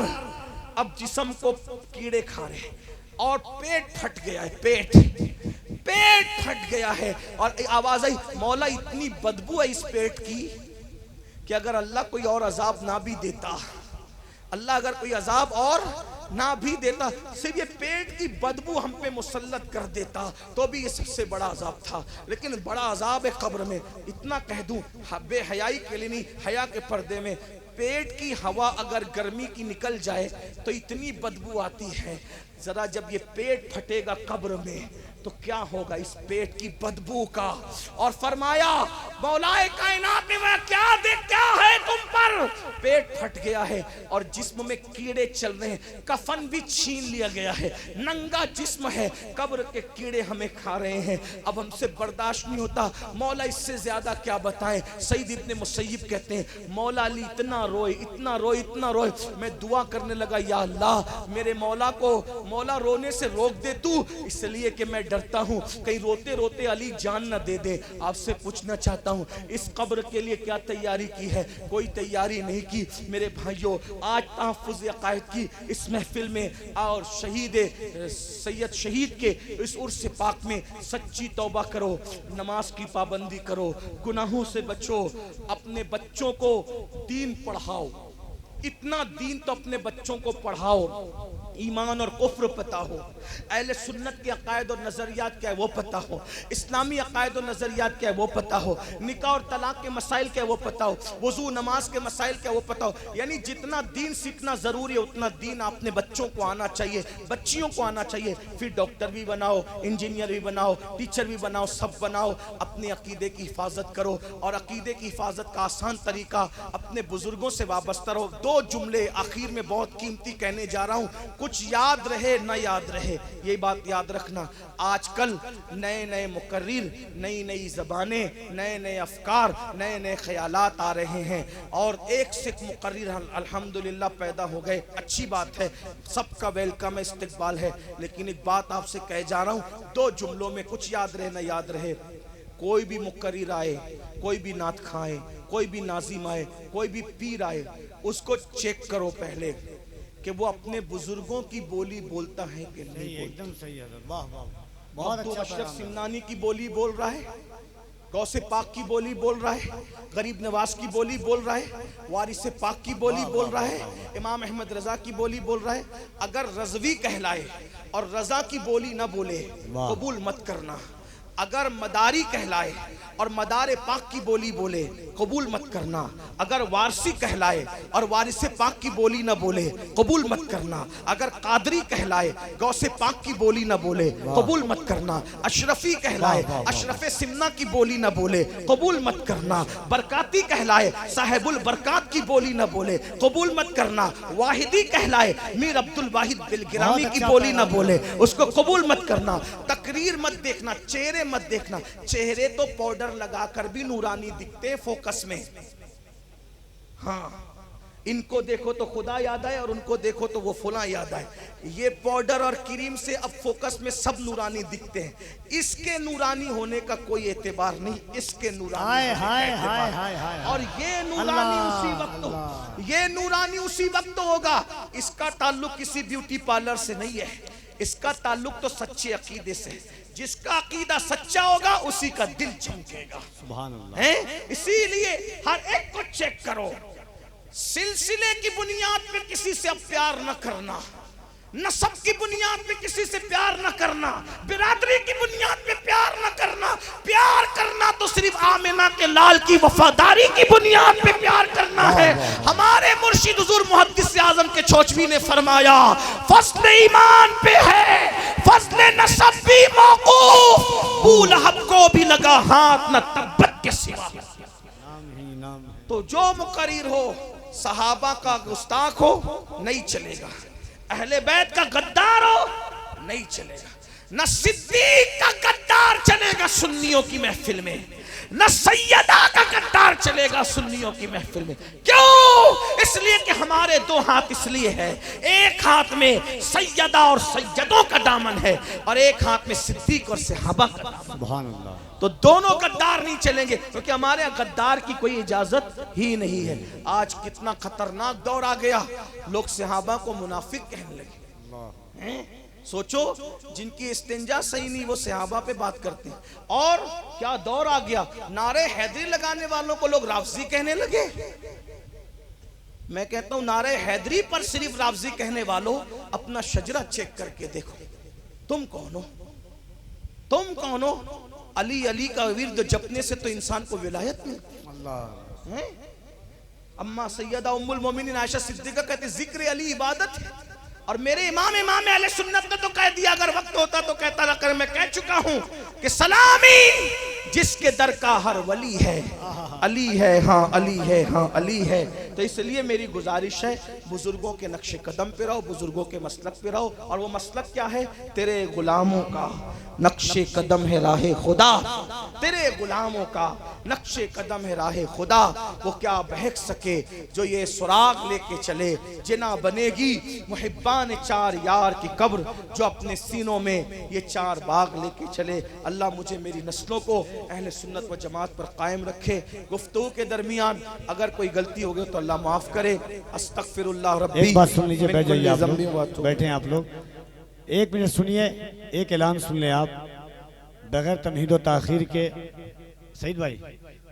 [SPEAKER 1] अब जिस्म को कीड़े खा रहे और पेट फट गया है, पेट फट गया है। और आवाज आई, मौला इतनी बदबू है इस पेट की कि अगर अल्लाह कोई और अजाब ना भी देता, अल्लाह अगर कोई अजाब और ना भी देता, सिर्फ ये पेट की बदबू हम पे मुसल्लत कर देता तो भी ये सबसे बड़ा अजाब था। लेकिन बड़ा अजाब है कब्र में। इतना कह दूं, बेहयाई के लिए नहीं, हया के पर्दे में, पेट की हवा अगर गर्मी की निकल जाए तो इतनी बदबू आती है, जरा जब ये पेट फटेगा कब्र में तो क्या होगा इस पेट की बदबू का। और फरमाया मौलाए कायनात ने वह क्या है तुम पर, पेट फट गया है और जिस्म में कीड़े चल रहे हैं, कफन भी छीन लिया गया है, नंगा जिस्म है, कब्र के कीड़े हमें खा रहे हैं, अब हमसे बर्दाश्त नहीं होता। मौला इससे ज्यादा क्या बताएं। सईद इब्ने मुसय्यिब कहते हैं मौला अली इतना रोए, इतना रोए, इतना रोए, मैं दुआ करने लगा, या अल्लाह मेरे मौला को मौला रोने से रोक दे तू, इसलिए कि मैं डरता हूँ कहीं रोते रोते अली जान न दे दे। आपसे पूछना चाहता हूँ इस कब्र के लिए क्या तैयारी की है? कोई तैयारी नहीं की मेरे भाइयों। आज तहफ़्फ़ुज़ अक़ाइद की इस महफिल में और सैयद शहीद के इस उर्स पाक में सच्ची तौबा करो, नमाज की पाबंदी करो, गुनाहों से बचो, अपने बच्चों को दीन पढ़ाओ। इतना दीन तो अपने बच्चों को पढ़ाओ, ईमान और कुफ्र पता हो, अहले सुन्नत के अकायद और नज़रियात क्या है वो पता हो, इस्लामी अकायद और नज़रियात क्या है वो पता हो, निकाह और तलाक के मसाइल क्या है वो पता हो, वज़ू नमाज के मसाइल क्या है वो पता हो। यानी जितना दीन सीखना ज़रूरी है उतना दीन अपने बच्चों को आना चाहिए, बच्चियों को आना चाहिए। फिर डॉक्टर भी बनाओ, इंजीनियर भी बनाओ, टीचर भी बनाओ, सब बनाओ। अपने अकीदे की हिफाजत करो और अकीदे की हिफाजत का आसान तरीका अपने बुजुर्गों से वाबस्ता रहो। दो जुमले आखिर में बहुत कीमती कहने जा रहा हूँ, कुछ याद रहे न याद रहे, ये बात याद रखना। आजकल नए नए मुकर्रिर, नई नई ज़बानें, नए नए अफकार, नए नए ख्यालात आ रहे हैं और एक से एक मुकर्रिर अल्हम्दुलिल्लाह पैदा हो गए। अच्छी बात है, सबका वेलकम है, इस्तकबाल है। लेकिन एक बात आपसे कह जा रहा हूँ, दो जुमलों में कुछ याद रहे न याद रहे। कोई भी मुकर्रिर आए, कोई भी नात खाए, कोई भी नाजिम आए, कोई भी पीर आए, उसको चेक करो पहले कि वो अपने बुजुर्गों की बोली बोलता है कि नहीं।
[SPEAKER 2] एकदम सही है। वाह वाह, बहुत अच्छा।
[SPEAKER 1] अशरफ सिमनानी की बोली बोल रहा है, गौसे पाक की बोली बोल रहा है, गरीब नवाज की बोली बोल रहा है, वारिस पाक की बोली बोल रहा है, इमाम अहमद रजा की बोली बोल रहा है। अगर रज़वी कहलाए और रजा की बोली ना बोले कबूल मत करना। अगर मदारी कहलाए और मदार पाक की बोली बोले कबूल मत करना। अगर वारसी कहलाए और वारिस पाक की बोली ना बोले कबूल मत करना। अगर कादरी कहलाए गौसे पाक की बोली ना बोले कबूल मत करना। अशरफी कहलाए अशरफ सिमना की बोली ना बोले कबूल मत करना। बरकाती कहलाए साहिबुल बरकात की बोली ना बोले कबूल मत करना। वाहिदी कहलाए मीर अब्दुल वाहिद बिलगिरामी की बोली ना बोले उसको कबूल मत करना। तकरीर मत देखना, चेहरे मत देखना। चेहरे तो पाउडर लगाकर भी नूरानी दिखते फोकस में। हाँ, इनको देखो तो खुदा याद आए और उनको देखो तो वो फुला याद आए। ये पाउडर और क्रीम से अब फोकस में सब नूरानी दिखते हैं। इसके नूरानी होने का कोई एतबार नहीं, इसके नूरानी और ये नूरानी उसी वक्त होगा। इसका ताल्लुक किसी ब्यूटी पार्लर से नहीं है, इसका ताल्लुक तो सच्चे अकीदे से। जिसका अकीदा सच्चा होगा उसी का दिल चमकेगा। सुभान अल्लाह। है, इसीलिए हर एक को चेक करो। सिलसिले की बुनियाद पे किसी से अब प्यार न करना, नस्ब की बुनियाद पे किसी से प्यार न करना, बिरादरी की बुनियाद पे प्यार न करना। प्यार करना तो सिर्फ आमिना के लाल की वफादारी की बुनियाद पे प्यार करना है। हमारे मुर्शिद हुजूर मुहद्दिस आज़म के चौचवी ने फरमाया, फस्ल ईमान पे है, फस्ल नस्ब भी मौकूफ, अबू लहब को भी लगा हाथ न तब्बत के सिवा। तो जो मुकर्रिर हो सहाबा का गुस्ताख हो नहीं चलेगा, अहले बैत का गद्दार हो नहीं चलेगा, न सिद्दीक का गद्दार चलेगा सुन्नियों की महफिल में, न सैयदा का गद्दार चलेगा सुन्नियों की महफिल में। क्यों? इसलिए कि हमारे दो हाथ इसलिए है, एक हाथ में सैयदा और सैयदों का दामन है और एक हाथ में सिद्दीक और सहाबा का दामन। सुभान अल्लाह। तो दोनों गद्दार नहीं चलेंगे क्योंकि हमारे गद्दार की कोई इजाजत ही नहीं है। आज कितना खतरनाक दौर आ गया, लोग सहाबा को मुनाफिक कहने लगे। सोचो, जिनकी इस्तिंजा सही नहीं वो सहाबा पे बात करते हैं। और क्या दौर आ गया, नारे हैदरी लगाने वालों को लोग राफजी कहने लगे। मैं कहता हूं नारे हैदरी पर सिर्फ राफजी कहने वालों अपना शजरा चेक करके देखो, तुम कौन हो? तुम कौन हो? अली अली का विर्द जपने से तो इंसान को विलायत मिलती। अल्लाह है। अम्मा सैयदा उम्मुल मोमिनीन आयशा सिद्दीका कहते जिक्र अली इबादत है। और मेरे इमाम अहले सुन्नत ने तो कह दिया, अगर वक्त होता तो कहता रहा, मैं कह चुका हूं कि सलामी जिसके दर का हर वली है, अली है, हाँ अली है, हाँ अली है। तो इसलिए मेरी गुजारिश है, बुजुर्गों के नक्शे कदम पे रहो, बुजुर्गों के मसलक पे रहो। और वो मसलक क्या है? तेरे गुलामों का नक्शे कदम है राहे खुदा, तेरे गुलामों का नक्शे कदम है राहे खुदा। वो क्या बहक सके जो ये सुराग लेके चले, जिना बनेगी मुहिब्बान चार यार की कब्र, जो अपने सीनों में ये चार बाग लेके चले। अल्लाह मुझे मेरी नस्लों को अहले सुन्नत व जमात पर कायम रखे। गुफ्तगू के दरमियान अगर कोई गलती हो गई तो अल्लाह माफ करे। अस्तगफिरुल्लाह रब्बी।
[SPEAKER 2] एक बात सुन लीजिए, बैठ जाइए आप लोग, बैठे हैं आप लोग, एक मिनट सुनिए, एक ऐलान सुन लें आप बगैर तमहीद व ताखीर के। सईद भाई,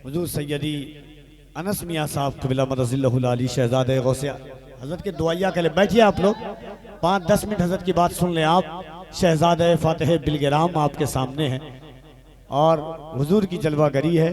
[SPEAKER 2] हुजूर सैयदी अनस मियाँ साहब क़िबला मदज़िल्लहुल आली शहज़ादे गौसे हज़रत के दुआया के लिए बैठिए आप लोग, 5-10 मिनट हज़रत की बात सुन लें आप। शहज़ादे फ़ातिह बिलगिराम आपके सामने हैं और हुजूर की जलवागरी है।